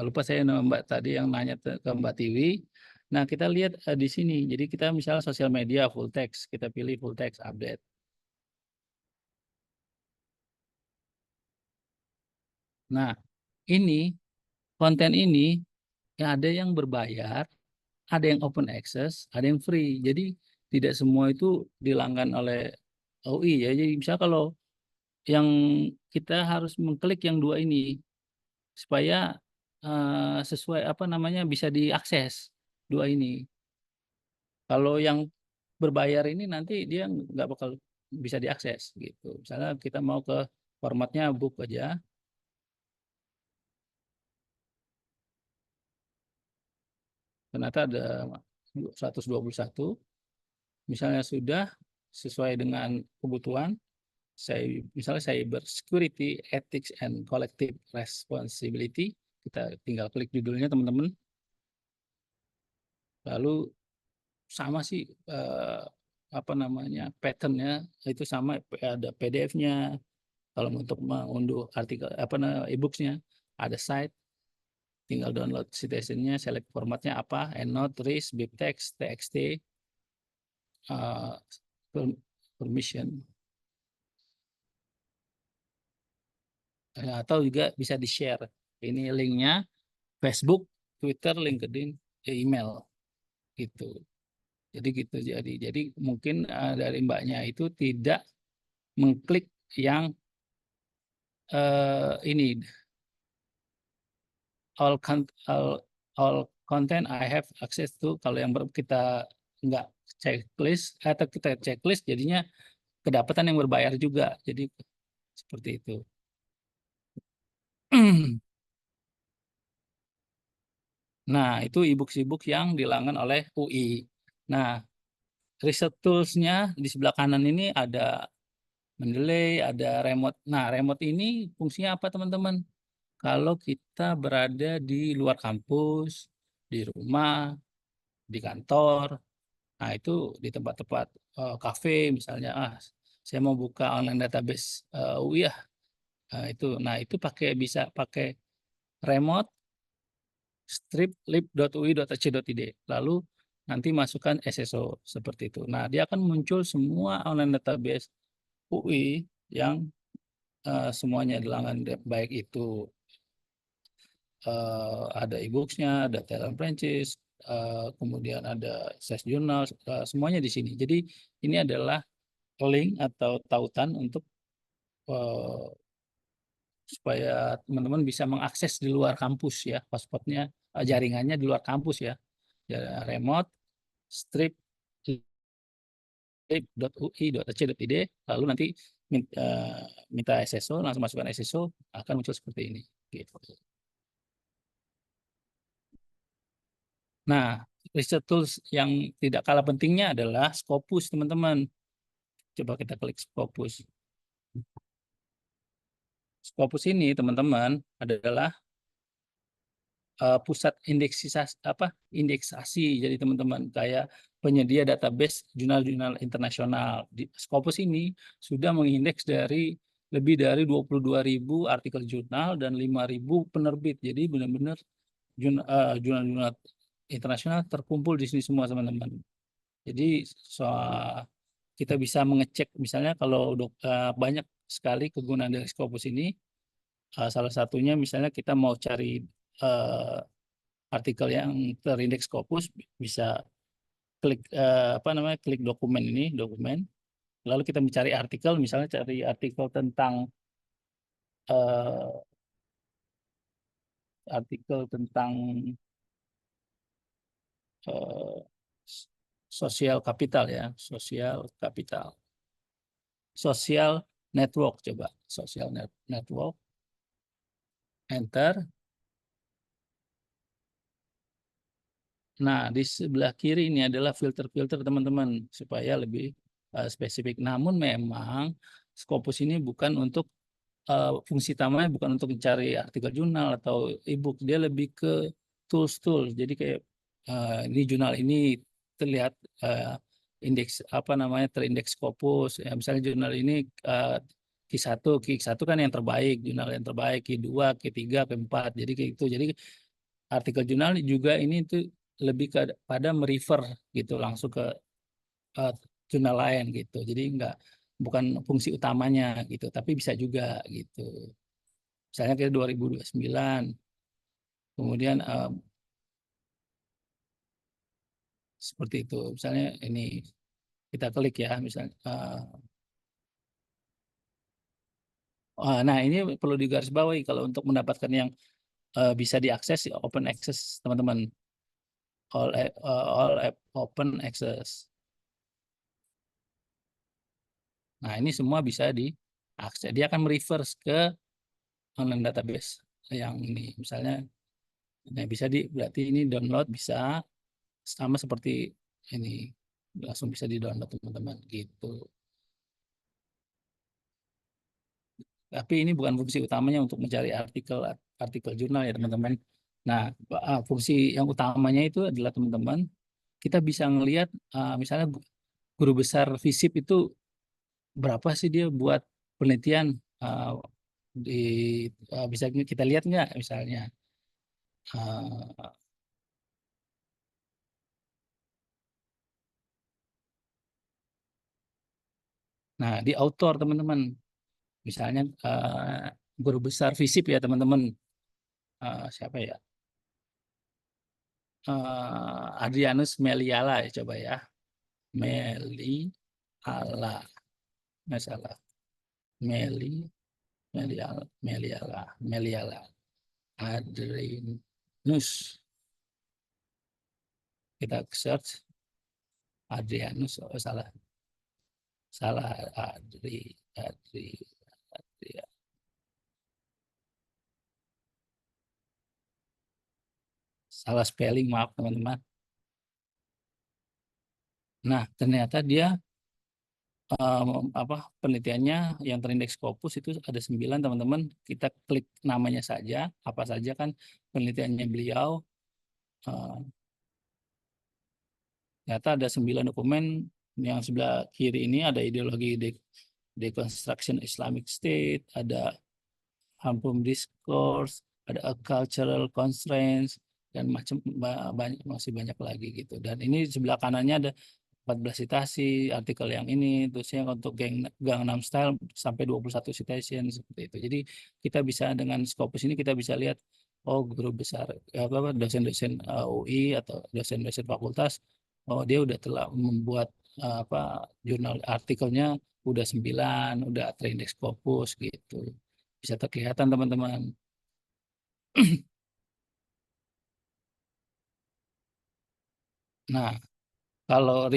Lupa saya nama Mbak tadi yang nanya ke Mbak Tiwi. Nah, kita lihat di sini. Jadi kita misalnya sosial media full text, kita pilih full text update. Nah, ini konten ini ya ada yang berbayar, ada yang open access, ada yang free. Jadi tidak semua itu dilanggan oleh UI ya. Jadi misalnya kalau yang kita harus mengklik yang dua ini supaya sesuai apa namanya bisa diakses dua ini. Kalau yang berbayar ini nanti dia nggak bakal bisa diakses gitu. Misalnya kita mau ke formatnya book aja. Ternyata ada 121. Misalnya sudah sesuai dengan kebutuhan, misalnya cyber security, ethics and collective responsibility, kita tinggal klik judulnya teman-teman. Lalu sama sih apa namanya patternnya itu sama, ada PDF-nya. Kalau untuk mengunduh artikel apa e-booksnya ada site, tinggal download citation-nya, select formatnya apa, EndNote, RIS, BibTeX, TXT, permission. Atau juga bisa di-share. Ini linknya Facebook, Twitter, LinkedIn, email gitu. Jadi gitu. Jadi mungkin dari Mbaknya itu tidak mengklik yang ini all content I have access to. Kalau yang kita nggak checklist atau kita checklist jadinya kedapatan yang berbayar juga. Jadi seperti itu. Nah, itu e-books yang dilanggan oleh UI. Nah, research tools-nya di sebelah kanan ini ada Mendeley, ada remote. Nah, remote ini fungsinya apa, teman-teman? Kalau kita berada di luar kampus, di rumah, di kantor, nah itu di tempat-tempat kafe misalnya, saya mau buka online database UI ya, nah itu bisa pakai remote strip lib.ui.ac.id, lalu nanti masukkan SSO seperti itu. Nah, dia akan muncul semua online database UI yang semuanya dilanggan, baik itu ada e-booksnya, ada Taylor Francis, kemudian ada Sales Journal, semuanya di sini. Jadi ini adalah link atau tautan untuk supaya teman-teman bisa mengakses di luar kampus ya, paspotnya, jaringannya di luar kampus ya, remote strip lib.ui.ac.id, lalu nanti minta SSO, langsung masukkan SSO, akan muncul seperti ini. Gitu. Nah, research tools yang tidak kalah pentingnya adalah Scopus, teman-teman. Coba kita klik Scopus. Scopus ini, teman-teman, adalah pusat indeksasi. Jadi teman-teman kayak penyedia database jurnal-jurnal internasional. Scopus ini sudah mengindeks lebih dari 22.000 artikel jurnal dan 5.000 penerbit. Jadi benar-benar jurnal-jurnal internasional terkumpul di sini semua, teman-teman. Jadi kita bisa mengecek misalnya kalau banyak sekali kegunaan dari Scopus ini. Salah satunya misalnya kita mau cari artikel yang terindeks Scopus, bisa klik klik dokumen ini, lalu kita mencari artikel, misalnya cari artikel tentang eh, eh, sosial kapital ya, sosial network, coba sosial network, enter. Nah, di sebelah kiri ini adalah filter-filter teman-teman supaya lebih spesifik. Namun memang Scopus ini bukan untuk fungsi utamanya bukan untuk mencari artikel jurnal atau e-book, dia lebih ke tools. Jadi kayak ini jurnal ini terlihat indeks terindeks Scopus. Ya, misalnya jurnal ini Q1 kan yang terbaik, jurnal yang terbaik, Q2, Q3, Q4. Jadi kayak gitu. Jadi artikel jurnal juga ini tuh lebih pada merefer gitu langsung ke uh, jurnal lain gitu. Jadi bukan fungsi utamanya gitu, tapi bisa juga gitu. Misalnya kita 2029, kemudian seperti itu. Misalnya ini kita klik ya, misalnya. Nah, ini perlu digarisbawahi kalau untuk mendapatkan yang bisa diakses open access, teman-teman. All open access. Nah, ini semua bisa diakses. Dia akan mereverse ke online database yang ini. Misalnya, berarti ini download bisa sama seperti ini. Langsung bisa di-download, teman-teman. Gitu. Tapi ini bukan fungsi utamanya untuk mencari artikel jurnal ya, teman-teman. Nah, fungsi yang utamanya itu adalah, teman-teman, kita bisa ngelihat misalnya guru besar FISIP itu berapa sih dia buat penelitian, di bisa kita lihat nggak misalnya. Nah, di author, teman-teman, misalnya guru besar FISIP ya, teman-teman, siapa ya, Adrianus Meliala ya, coba ya, Meliala, nggak salah, Meliala, Adrianus, kita search Adrianus, salah, Adri, salah spelling, maaf teman-teman. Nah, ternyata dia penelitiannya yang terindeks Scopus itu ada 9, teman-teman. Kita klik namanya saja, apa saja kan penelitiannya beliau. Ternyata ada 9 dokumen. Yang sebelah kiri ini ada ideologi deconstruction Islamic State, ada Hampum Discourse, ada A Cultural Constraints, dan masih banyak lagi gitu. Dan ini sebelah kanannya ada 14 citasi artikel yang ini, terus yang untuk Gangnam Style sampai 21 citation seperti itu. Jadi kita bisa dengan Scopus ini kita bisa lihat, oh, guru besar dosen-dosen UI atau dosen-dosen fakultas, oh, dia telah membuat jurnal artikelnya udah 9, udah terindeks Scopus gitu. Bisa terkelihatan, teman-teman. Nah, kalau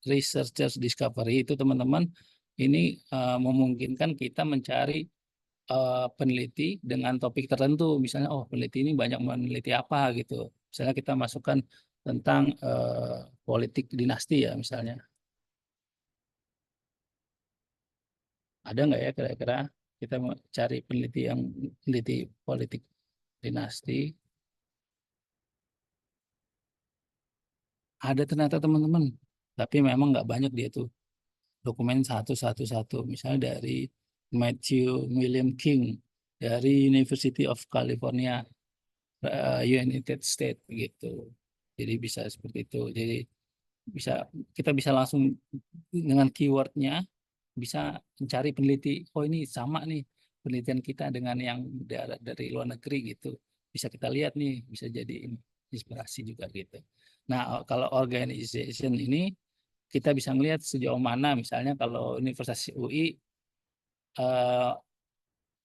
researchers discovery itu, teman-teman, ini memungkinkan kita mencari peneliti dengan topik tertentu. Misalnya, oh, peneliti ini banyak meneliti apa gitu. Misalnya kita masukkan tentang politik dinasti ya, misalnya. Ada nggak ya kira-kira kita mau cari peneliti yang meneliti politik dinasti? Ada ternyata, teman-teman. Tapi memang nggak banyak dia tuh. Dokumen satu. Misalnya dari Matthew William King dari University of California, United States gitu. Jadi bisa seperti itu. Jadi kita bisa langsung dengan keywordnya bisa mencari peneliti. Oh ini sama nih penelitian kita dengan yang dari luar negeri gitu. Bisa kita lihat nih, bisa jadi inspirasi juga gitu. Nah kalau organization ini kita bisa melihat sejauh mana misalnya kalau Universitas UI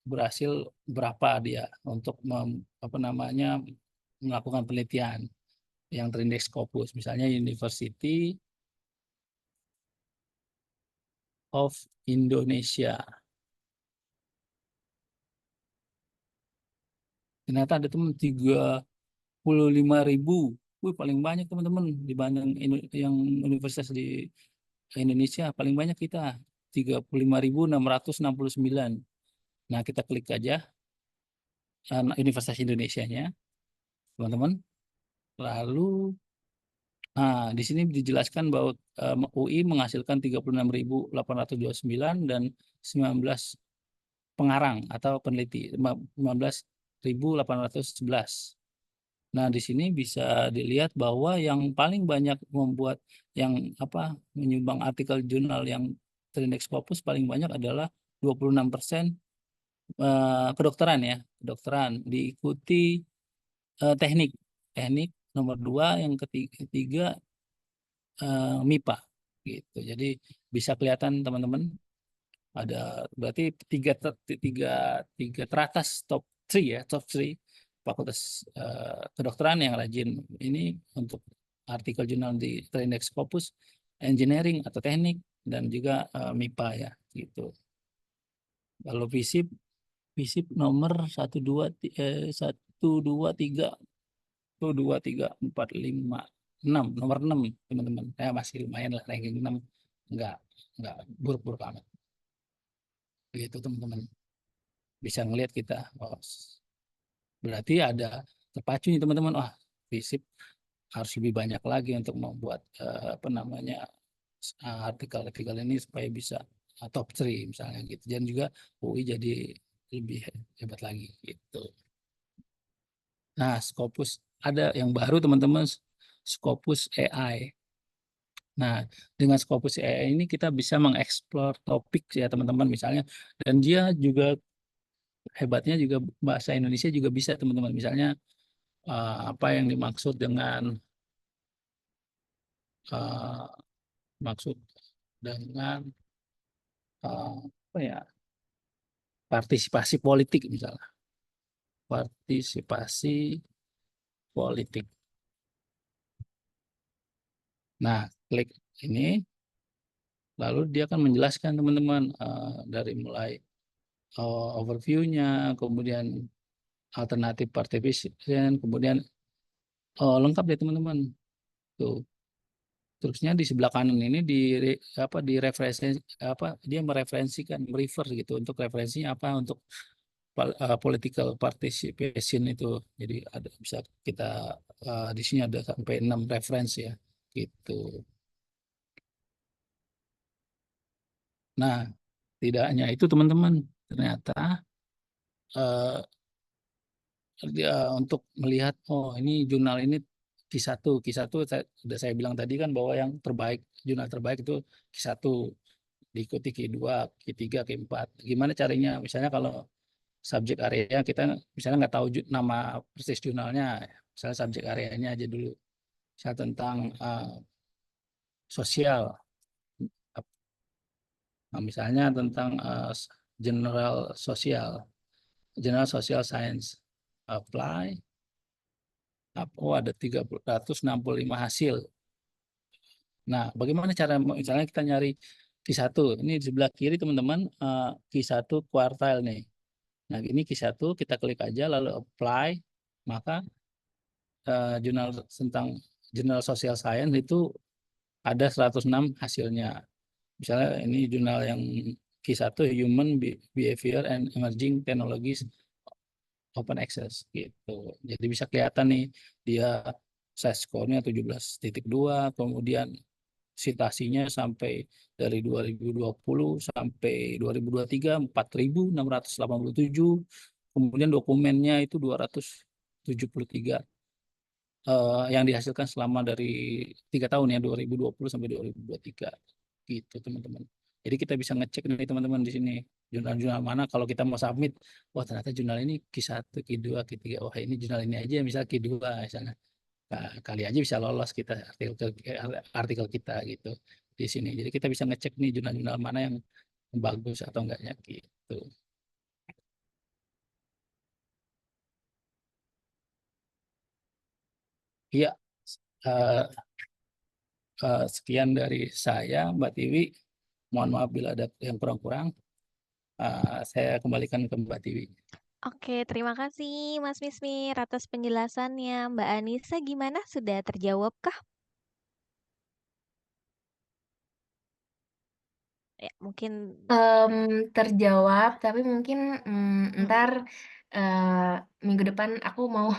berhasil berapa dia untuk melakukan penelitian yang terindeks Scopus, misalnya University of Indonesia. Ternyata ada teman 35.000. Wih, paling banyak teman-teman dibanding yang universitas di Indonesia. Paling banyak kita 35.669. Nah, kita klik aja Universitas Indonesianya, teman-teman. Lalu, di sini dijelaskan bahwa UI menghasilkan 36.829 dan 19 pengarang atau peneliti, 15.811. Nah, di sini bisa dilihat bahwa yang paling banyak membuat menyumbang artikel jurnal yang terindeks Scopus paling banyak adalah 26% kedokteran ya, kedokteran, diikuti teknik nomor 2, yang ketiga MIPA gitu. Jadi bisa kelihatan teman-teman ada berarti tiga teratas top 3 fakultas kedokteran yang rajin ini untuk artikel jurnal di terindeks Scopus, engineering atau teknik, dan juga MIPA ya gitu. Kalau FISIP nomor 1 2 3 4 5 6, nomor 6 teman-teman. Masih lumayan lah, ranking 6, enggak buruk-buruk amat. Begitu teman-teman. Bisa ngelihat kita, berarti ada terpacu nih teman-teman. FISIP harus lebih banyak lagi untuk membuat artikel-artikel ini supaya bisa top 3 misalnya gitu. Dan juga UI jadi lebih hebat lagi gitu. Nah, Scopus ada yang baru teman-teman, Scopus AI. Nah, dengan Scopus AI ini kita bisa mengeksplor topik ya teman-teman misalnya, dan dia juga hebatnya juga bahasa Indonesia juga bisa teman-teman. Misalnya apa yang dimaksud dengan partisipasi politik misalnya. Partisipasi politik. Nah, klik ini, lalu dia akan menjelaskan teman-teman dari mulai overview-nya, kemudian alternatif participation, kemudian lengkap deh teman-teman. Tuh. Terusnya di sebelah kanan ini dia mereferensikan, merefer gitu untuk referensinya apa untuk political participation itu. Jadi bisa kita di sini ada sampai 6 referensi ya gitu. Nah, tidak hanya itu teman-teman, ternyata untuk melihat ini jurnal ini Q1 sudah saya bilang tadi kan bahwa yang terbaik, jurnal terbaik itu Q1, diikuti Q2, Q3, Q4. Gimana caranya? Misalnya kalau subjek area kita misalnya nggak tahu nama persis jurnalnya, misalnya subjek areanya aja dulu, misalnya tentang sosial, misalnya tentang general social science, apply, ada 365 hasil. Nah, bagaimana cara misalnya kita nyari Q1? Ini di sebelah kiri teman-teman, Q1 kuartal nih. Nah, ini Q1 kita klik aja lalu apply, maka jurnal tentang general social science itu ada 106 hasilnya. Misalnya ini jurnal yang Q1 Human Behavior and Emerging Technologies Open Access gitu. Jadi bisa kelihatan nih dia size score-nya 17.2, kemudian citasinya sampai dari 2020 sampai 2023 4.687, kemudian dokumennya itu 273. yang dihasilkan selama dari 3 tahun ya, 2020 sampai 2023 gitu teman-teman. Jadi kita bisa ngecek nih teman-teman di sini jurnal-jurnal mana kalau kita mau submit, wah ternyata jurnal ini Q1, Q2, Q3, wah ini jurnal ini aja misalnya Q2 misalnya. Nah, kali aja bisa lolos kita artikel kita gitu di sini. Jadi kita bisa ngecek nih jurnal-jurnal mana yang bagus atau enggaknya gitu. Iya, eh, sekian dari saya, Mbak Tiwi. Mohon maaf bila ada yang kurang-kurang. Saya kembalikan ke Mbak Tiwi. Oke, terima kasih Mas Mismir atas penjelasannya. Mbak Anissa gimana? Sudah terjawab kah? Ya, mungkin Terjawab, tapi mungkin hmm, ntar minggu depan aku mau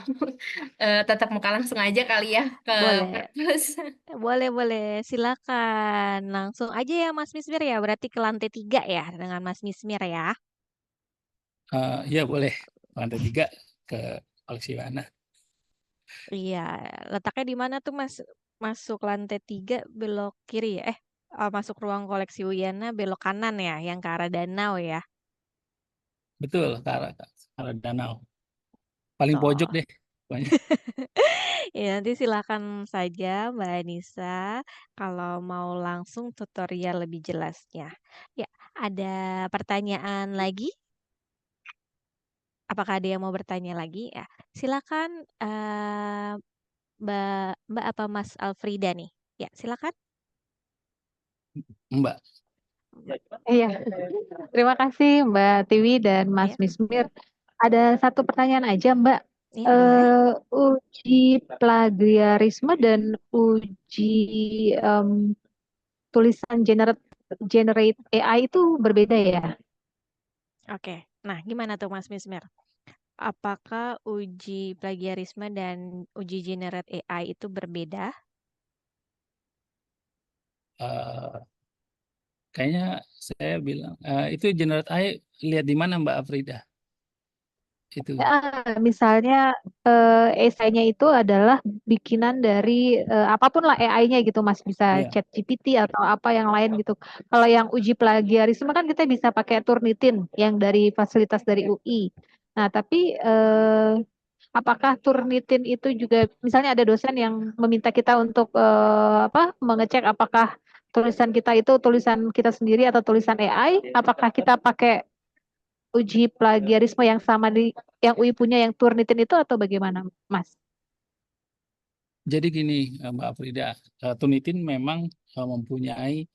tatap muka langsung aja kali ya ke boleh. perpus. Boleh. Silakan. Langsung aja ya Mas Mismir ya. Berarti ke lantai 3 ya dengan Mas Mismir ya. Iya boleh. Lantai 3 ke koleksi mana? Iya, letaknya di mana tuh Mas? Masuk lantai 3 belok kiri ya? Masuk ruang koleksi Uyana belok kanan ya, yang ke arah danau ya. Betul, ke arah danau. Paling pojok Tuh. deh. Pokoknya. Ya, nanti silakan saja Mbak Anissa kalau mau langsung tutorial lebih jelasnya. Ya, ada pertanyaan lagi? Apakah ada yang mau bertanya lagi? Ya, silakan Mbak apa Mas Alfrida nih? Ya, silakan. Mbak. Iya, terima kasih Mbak Tiwi dan Mas Ya, Mismir. Ada satu pertanyaan aja Mbak. ya boleh. Uji plagiarisme dan uji tulisan generate AI itu berbeda ya? Oke. Nah, gimana tuh Mas Mismir? Apakah uji plagiarisme dan uji generate AI itu berbeda? eh, Kayaknya saya bilang itu generate AI lihat di mana Mbak Afrida? Itu. Misalnya esainya itu adalah bikinan dari apapun lah AI-nya gitu Mas, bisa Iya. chat GPT atau apa yang lain gitu. Kalau yang uji plagiarisme kan kita bisa pakai Turnitin yang dari fasilitas dari UI. Nah, tapi apakah Turnitin itu juga misalnya ada dosen yang meminta kita untuk mengecek apakah tulisan kita itu tulisan kita sendiri atau tulisan AI, apakah kita pakai uji plagiarisme yang sama di yang UI punya yang Turnitin itu atau bagaimana, Mas? Jadi gini Mbak Afrida, Turnitin memang mempunyai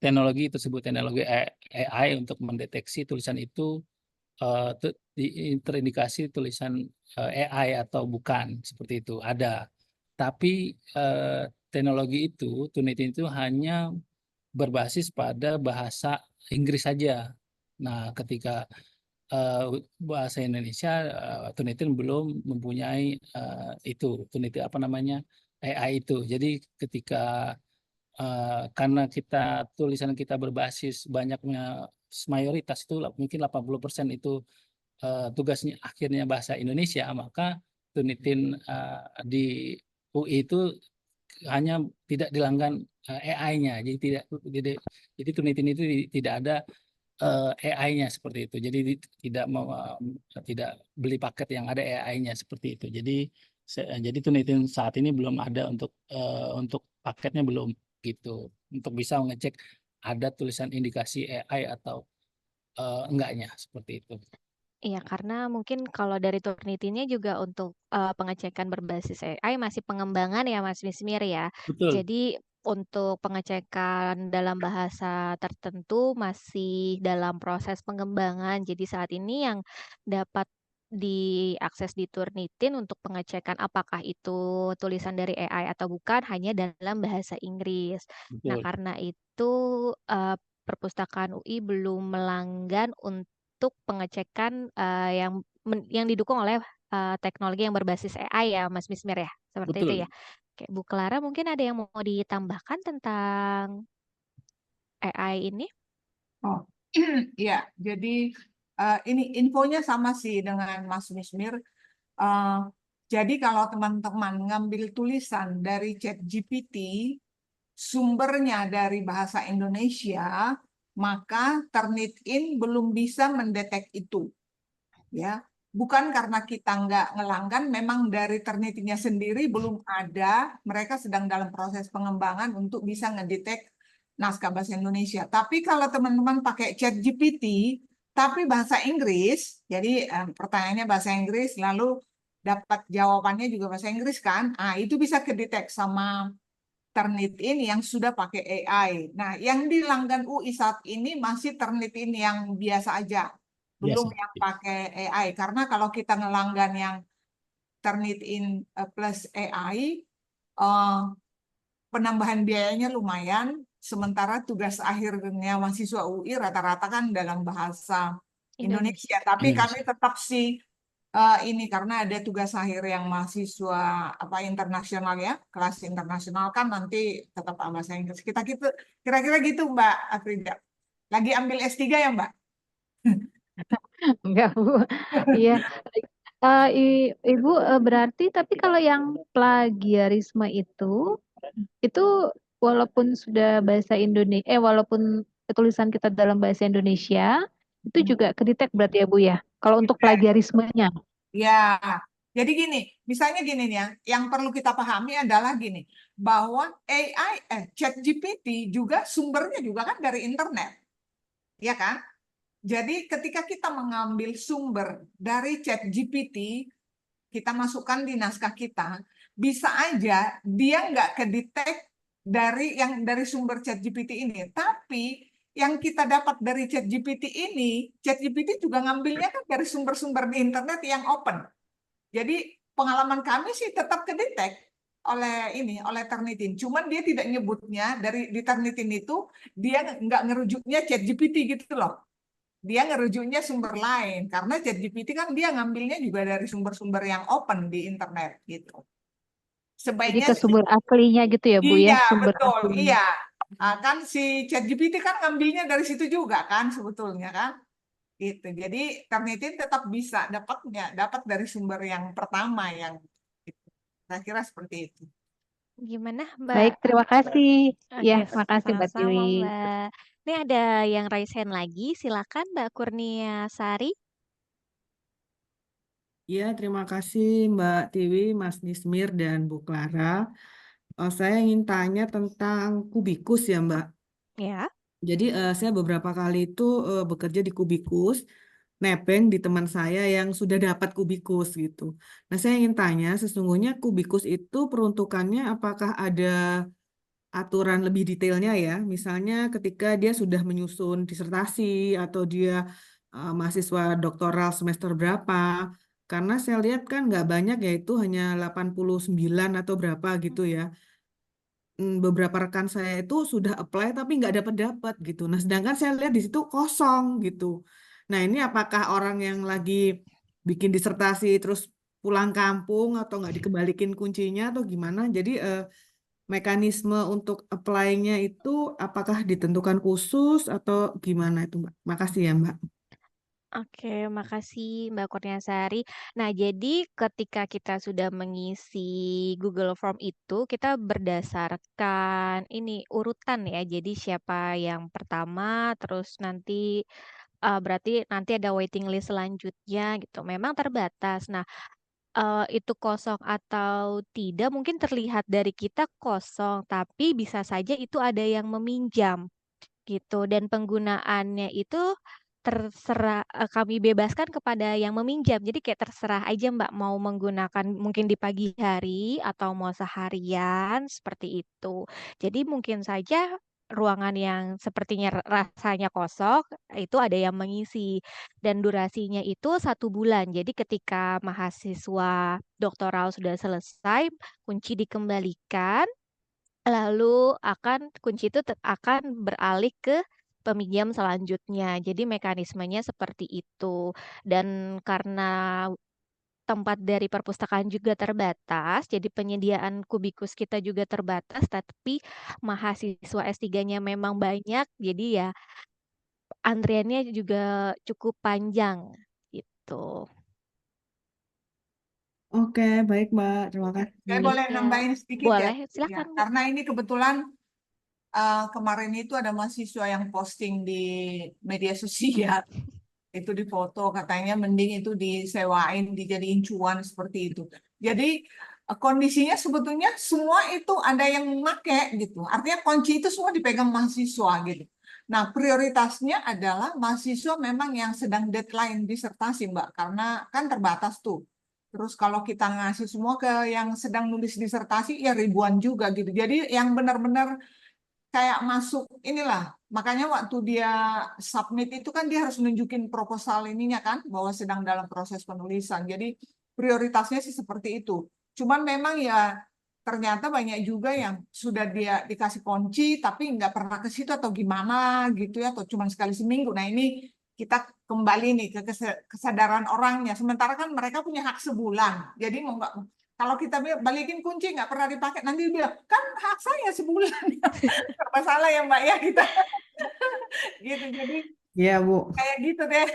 teknologi tersebut, teknologi AI untuk mendeteksi tulisan itu terindikasi tulisan AI atau bukan, seperti itu ada. Tapi teknologi itu, Turnitin itu hanya berbasis pada bahasa Inggris saja. Nah, ketika eh, bahasa Indonesia, Turnitin belum mempunyai itu, Turnitin apa namanya AI itu. Jadi ketika karena tulisan kita berbasis banyaknya mayoritas itu mungkin 80% itu tugasnya akhirnya bahasa Indonesia, maka Turnitin di UI itu hanya tidak dilanggan AI-nya. Jadi Turnitin itu tidak ada AI-nya seperti itu. Jadi tidak beli paket yang ada AI-nya seperti itu. Jadi Turnitin saat ini belum ada untuk paketnya belum gitu. Untuk bisa mengecek ada tulisan indikasi AI atau enggaknya seperti itu. Iya, karena mungkin kalau dari Turnitinnya juga untuk pengecekan berbasis AI masih pengembangan ya Mas Mismir ya. Betul, Jadi untuk pengecekan dalam bahasa tertentu masih dalam proses pengembangan. Jadi saat ini yang dapat diakses di Turnitin untuk pengecekan apakah itu tulisan dari AI atau bukan hanya dalam bahasa Inggris. Nah, betul, karena itu eh, Perpustakaan UI belum melanggan untuk pengecekan yang didukung oleh teknologi yang berbasis AI ya, Mas Mismir ya, seperti itu ya. betul. Oke, Bu Clara mungkin ada yang mau ditambahkan tentang AI ini? Oh, iya. Jadi ini infonya sama sih dengan Mas Mismir. Eh, Jadi kalau teman-teman ngambil tulisan dari ChatGPT, sumbernya dari bahasa Indonesia, maka Turnitin belum bisa mendetek itu. Ya, bukan karena kita nggak ngelanggan, memang dari Turnitinnya sendiri belum ada, mereka sedang dalam proses pengembangan untuk bisa ngedetek naskah bahasa Indonesia. Tapi kalau teman-teman pakai ChatGPT, tapi bahasa Inggris, jadi pertanyaannya bahasa Inggris, lalu dapat jawabannya juga bahasa Inggris kan, itu bisa kedetek sama Turnitin yang sudah pakai AI. Nah, yang di Langgan UI saat ini masih Turnitin yang biasa aja, belum Biasa. yang pakai AI. Karena kalau kita ngelanggan yang Turnitin plus AI, penambahan biayanya lumayan, sementara tugas akhirnya mahasiswa UI rata-rata kan dalam bahasa Indonesia. Tapi kami Indonesia. tetap sih ini karena ada tugas akhir yang mahasiswa internasional ya, kelas internasional kan nanti tetap bahasa Inggris. Kita gitu, kira-kira gitu Mbak Afrida. Lagi ambil S3 ya Mbak? Enggak, Bu. Iya. Ibu berarti tapi kalau yang plagiarisme itu walaupun sudah bahasa Indonesia, walaupun tulisan kita dalam bahasa Indonesia, itu juga kedetek berarti ya Bu ya. Kalau untuk plagiarismenya. Ya, jadi gini, misalnya gini nih ya, yang perlu kita pahami adalah gini, bahwa AI, ChatGPT juga sumbernya juga kan dari internet, ya kan? Jadi ketika kita mengambil sumber dari ChatGPT, kita masukkan di naskah kita, bisa aja dia nggak kedetek dari sumber ChatGPT ini, tapi yang kita dapat dari ChatGPT ini, ChatGPT juga ngambilnya kan dari sumber-sumber di internet yang open. Jadi pengalaman kami sih tetap kedetek oleh Turnitin. Cuman dia tidak nyebutnya di Turnitin itu dia nggak ngerujuknya ChatGPT gitu loh. Dia ngerujuknya sumber lain karena ChatGPT kan dia ngambilnya juga dari sumber-sumber yang open di internet gitu. Jadi Sebaiknya ke sih sumber aslinya gitu ya Bu ya, iya sumber betul aslinya. iya. Kan si ChatGPT kan ngambilnya dari situ juga kan sebetulnya kan. Gitu. Jadi Turnitin tetap bisa dapat dari sumber yang pertama yang gitu. Saya kira seperti itu. Gimana Mbak? Baik, terima kasih. Ya, Oke, makasih Mbak sama-sama Tiwi. Mbak. Ini ada yang raise hand lagi, silakan Mbak Kurnia Sari. Ya, terima kasih Mbak Tiwi, Mas Nismir, dan Bu Clara. Saya ingin tanya tentang kubikus ya Mbak. Ya. Jadi saya beberapa kali itu bekerja di kubikus, nebeng di teman saya yang sudah dapat kubikus gitu. Nah, saya ingin tanya, sesungguhnya kubikus itu peruntukannya apakah ada aturan lebih detailnya ya? Misalnya ketika dia sudah menyusun disertasi atau dia mahasiswa doktoral semester berapa? Karena saya lihat kan nggak banyak yaitu hanya 89 atau berapa gitu ya. Beberapa rekan saya itu sudah apply tapi nggak dapat gitu. Nah, sedangkan saya lihat di situ kosong gitu. Nah, ini apakah orang yang lagi bikin disertasi terus pulang kampung atau nggak dikembalikin kuncinya atau gimana? Jadi mekanisme untuk apply-nya itu apakah ditentukan khusus atau gimana itu, Mbak? Makasih ya, Mbak. Oke, makasih Mbak Kurniasari. Nah, jadi ketika kita sudah mengisi Google Form itu, kita berdasarkan ini urutan ya. Jadi siapa yang pertama, terus nanti berarti nanti ada waiting list selanjutnya gitu. Memang terbatas. Nah, itu kosong atau tidak mungkin terlihat dari kita kosong, tapi bisa saja itu ada yang meminjam gitu dan penggunaannya itu terserah kami bebaskan kepada yang meminjam. Jadi kayak terserah aja Mbak mau menggunakan mungkin di pagi hari atau mau seharian seperti itu. Jadi mungkin saja ruangan yang sepertinya rasanya kosong itu ada yang mengisi dan durasinya itu 1 bulan. Jadi ketika mahasiswa doktoral sudah selesai, kunci dikembalikan. Lalu kunci itu akan beralih ke peminjam selanjutnya. Jadi mekanismenya seperti itu. Dan karena tempat dari perpustakaan juga terbatas, jadi penyediaan kubikus kita juga terbatas, tapi mahasiswa S3-nya memang banyak, jadi ya antriannya juga cukup panjang gitu. Oke, baik Mbak. Terima Saya kasih. boleh Ya, nambahin sedikit ya? boleh, Ya, silakan Bu. karena ini kebetulan kemarin itu ada mahasiswa yang posting di media sosial, itu di foto, katanya mending itu disewain, dijadiin cuan seperti itu. Jadi kondisinya sebetulnya semua itu ada yang make gitu. Artinya kunci itu semua dipegang mahasiswa gitu. Nah, prioritasnya adalah mahasiswa memang yang sedang deadline disertasi, Mbak, karena kan terbatas tuh. Terus kalau kita ngasih semua ke yang sedang nulis disertasi, ya ribuan juga gitu. Jadi yang benar-benar kayak masuk inilah. Makanya waktu dia submit itu kan dia harus nunjukin proposal ininya kan, bahwa sedang dalam proses penulisan. Jadi prioritasnya sih seperti itu. Cuman memang ya ternyata banyak juga yang sudah dia dikasih kunci tapi nggak pernah ke situ atau gimana gitu ya, atau cuma sekali seminggu. Nah ini kita kembali nih ke kesadaran orangnya. Sementara kan mereka punya hak sebulan. Jadi mau nggak, kalau kita balikin kunci nggak pernah dipakai, nanti dia bilang kan hak saya sebulan. Nggak masalah ya Mbak ya kita gitu. Jadi Iya Bu. kayak gitu deh.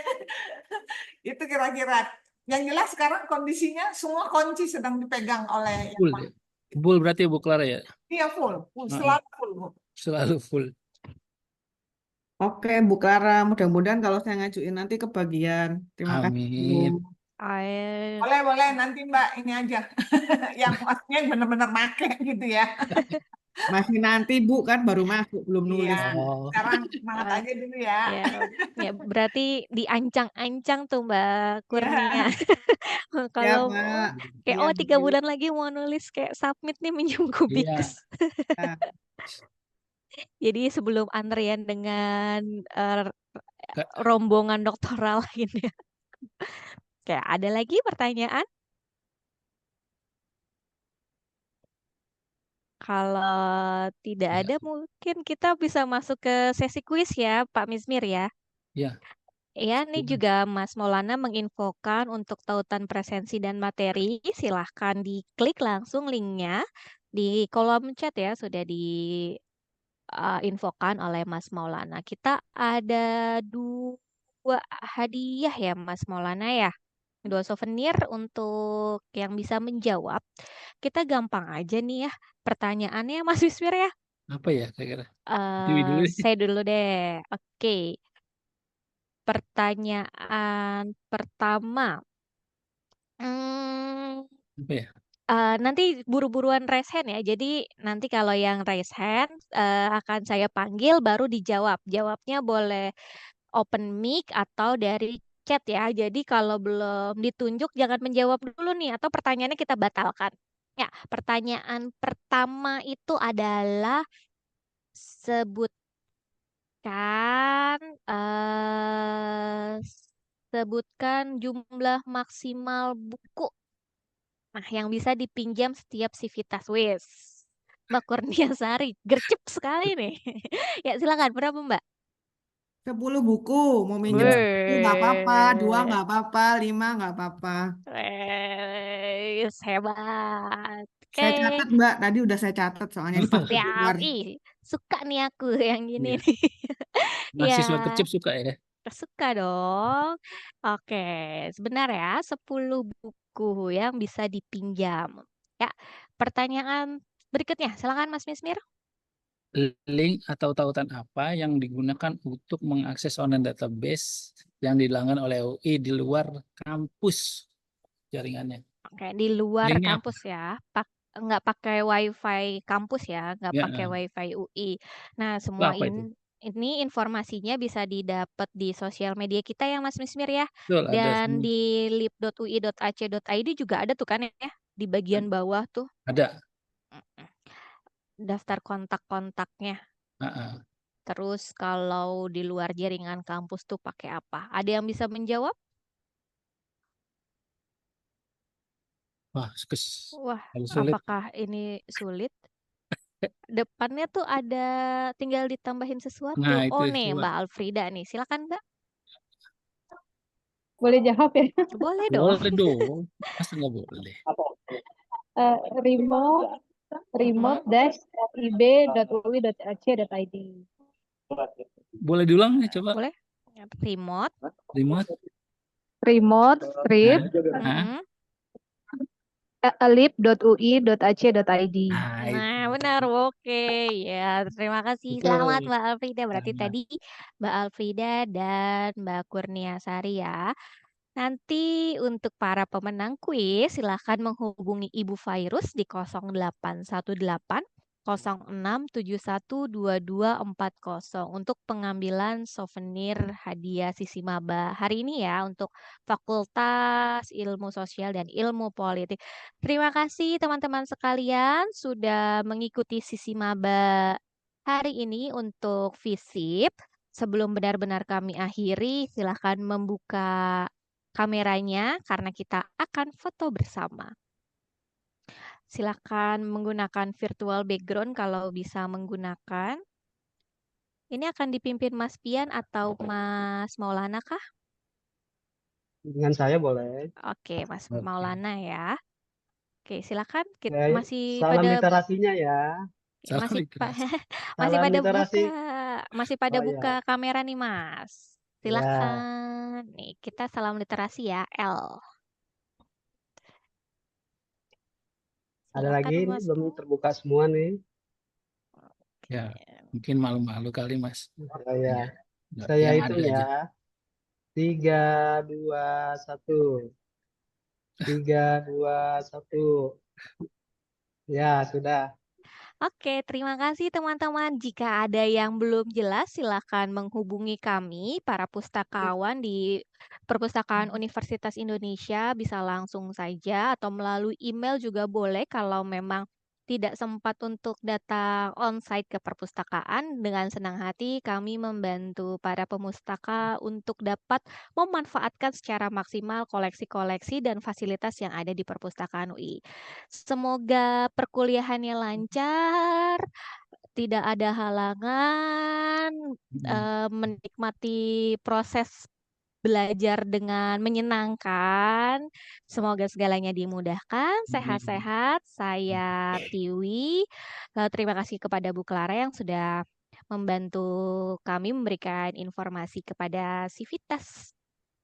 Itu kira-kira. Yang jelas sekarang kondisinya semua kunci sedang dipegang oleh yang Full ya. Full berarti Bu Clara ya. dia full, Heeh. selalu full Bu. Selalu full. Oke Bu Clara, mudah-mudahan kalau saya ngajuin nanti kebagian. Terima kasih Bu. Amin. Boleh nanti Mbak ini aja yang maksudnya benar-benar make gitu ya. Masih nanti Bu, kan baru masuk, belum nulis. Iya, Oh, sekarang semangat aja dulu ya. Ya, berarti diancang-ancang tuh Mbak Kurnia. Ya, Ya Kalau Mbak. kayak Iya 3 Bu. bulan lagi mau nulis kayak submit nih minjem iya. Kubikus. Nah, Jadi sebelum antrian dengan Kak, rombongan doktoral lainnya. Kayak ada lagi pertanyaan? Kalau tidak ya, ada mungkin kita bisa masuk ke sesi kuis ya Pak Mismir ya. ya. Ya, ini juga Mas Maulana menginfokan untuk tautan presensi dan materi. Silahkan diklik langsung linknya di kolom chat ya, sudah diinfokan oleh Mas Maulana. Kita ada 2 hadiah ya Mas Maulana ya. 2 souvenir untuk yang bisa menjawab. Kita gampang aja nih ya pertanyaannya Mas Wismir ya. Apa ya kira-kira? Dewi dulu deh. Saya dulu deh. Oke. Pertanyaan pertama. Hmm, Apa ya? nanti buru-buruan raise hand ya. Jadi nanti kalau yang raise hand akan saya panggil baru dijawab. Jawabnya boleh open mic atau dari chat ya. Jadi kalau belum ditunjuk jangan menjawab dulu nih atau pertanyaannya kita batalkan. Ya, pertanyaan pertama itu adalah sebutkan sebutkan jumlah maksimal buku yang bisa dipinjam setiap sivitas. Wis. Mbak Kurnia Sari, gercep sekali nih. Ya silakan, berapa Mbak? 10 buku, mau minjem 1 nggak apa-apa, 2 Weh, nggak apa-apa, 5 nggak apa-apa. hebat. Saya Oke, catat Mbak, tadi udah saya catat soalnya dipakai di siap. luar. Ih, suka nih aku yang gini Iya. nih. Ya, Mahasiswa tercip suka ya. suka dong. Oke, sebentar ya, 10 buku yang bisa dipinjam. Ya, pertanyaan berikutnya, silakan Mas Mismir. Link atau tautan apa yang digunakan untuk mengakses online database yang dilanggan oleh UI di luar kampus jaringannya? Oke, di luar Linknya apa? kampus ya, nggak pakai wifi kampus ya, nggak Ya, pakai wifi UI. Nah, itu semua apa itu? ini informasinya bisa didapat di sosial media kita ya, Mas Mismir ya. Betul, ada Dan semua. di lib.ui.ac.id juga ada tuh kan ya, di bagian bawah tuh Ada. daftar kontak-kontaknya. Ah. Terus kalau di luar jaringan kampus tuh pakai apa? Ada yang bisa menjawab? Wah, Wah, harus sulit. apakah ini sulit? Depannya tuh ada tinggal ditambahin Nah, sesuatu. itu Oh nih, coba. Mbak Alfrida nih. Silakan, Mbak. Boleh jawab ya? Boleh dong. Boleh dong. Masa nggak boleh? remote-ib.ui.ac.id. Boleh diulang nih coba. Boleh? Remote. Remote. Remote strip Hah? Mm-mm. alip.ui.ac.id. Nah, itu. Nah, benar. Oke. Ya, terima kasih. Selamat Betul. Mbak Alfrida. Berarti Sama. tadi Mbak Alfrida dan Mbak Kurniasari ya. Nanti untuk para pemenang kuis, silahkan menghubungi Ibu Virus di 0818 06712240 untuk pengambilan souvenir hadiah Sisi Maba hari ini ya untuk Fakultas Ilmu Sosial dan Ilmu Politik. Terima kasih teman-teman sekalian sudah mengikuti Sisi Maba hari ini untuk FISIP. Sebelum benar-benar kami akhiri, silahkan membuka kameranya karena kita akan foto bersama. Silakan menggunakan virtual background kalau bisa menggunakan. Ini akan dipimpin Mas Pian atau Mas Maulana kah? Dengan saya boleh. Oke, Mas Oke. Maulana ya. Oke, silakan. Oke, Masih salam pada literasinya ya. Salam masih literasi. masih Salam pada literasi. Oh buka ya, kamera nih, Mas. ya. Silakan. Nih, kita salam literasi ya, L. Ada Silakan lagi ini Mas. belum terbuka semua nih. Ya, Oke. mungkin malu-malu kali, Mas. Oh ya, Ya, saya yang hitung ada aja. ya. 3, 2, 1. 3, 2, 1. Ya, sudah. Oke, terima kasih teman-teman. Jika ada yang belum jelas, silakan menghubungi kami, para pustakawan di Perpustakaan Universitas Indonesia. Bisa langsung saja atau melalui email juga boleh kalau memang tidak sempat untuk datang on-site ke perpustakaan. Dengan senang hati kami membantu para pemustaka untuk dapat memanfaatkan secara maksimal koleksi-koleksi dan fasilitas yang ada di Perpustakaan UI. Semoga perkuliahannya lancar, tidak ada halangan, menikmati proses belajar dengan menyenangkan. Semoga segalanya dimudahkan, sehat-sehat. Saya Tiwi. Terima kasih kepada Bu Clara yang sudah membantu kami memberikan informasi kepada Sivitas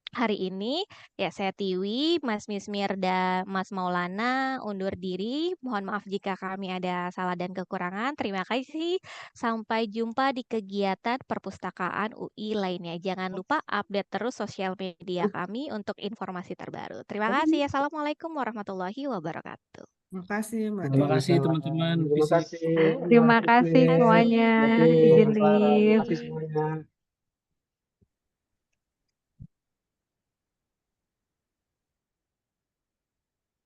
hari ini. Ya, saya Tiwi, Mas Mismir dan Mas Maulana undur diri. Mohon maaf jika kami ada salah dan kekurangan. Terima kasih. Sampai jumpa di kegiatan perpustakaan UI lainnya. Jangan lupa update terus sosial media kami untuk informasi terbaru. Terima kasih. Assalamualaikum warahmatullahi wabarakatuh. Terima kasih, Mbak Terima Tiwi. kasih teman-teman. Terima Fisip. kasih. Terima Mbak kasih Ismir, semuanya. Mbak Tiwi, Izin Mbak Clara. Terima kasih Kasih. semuanya.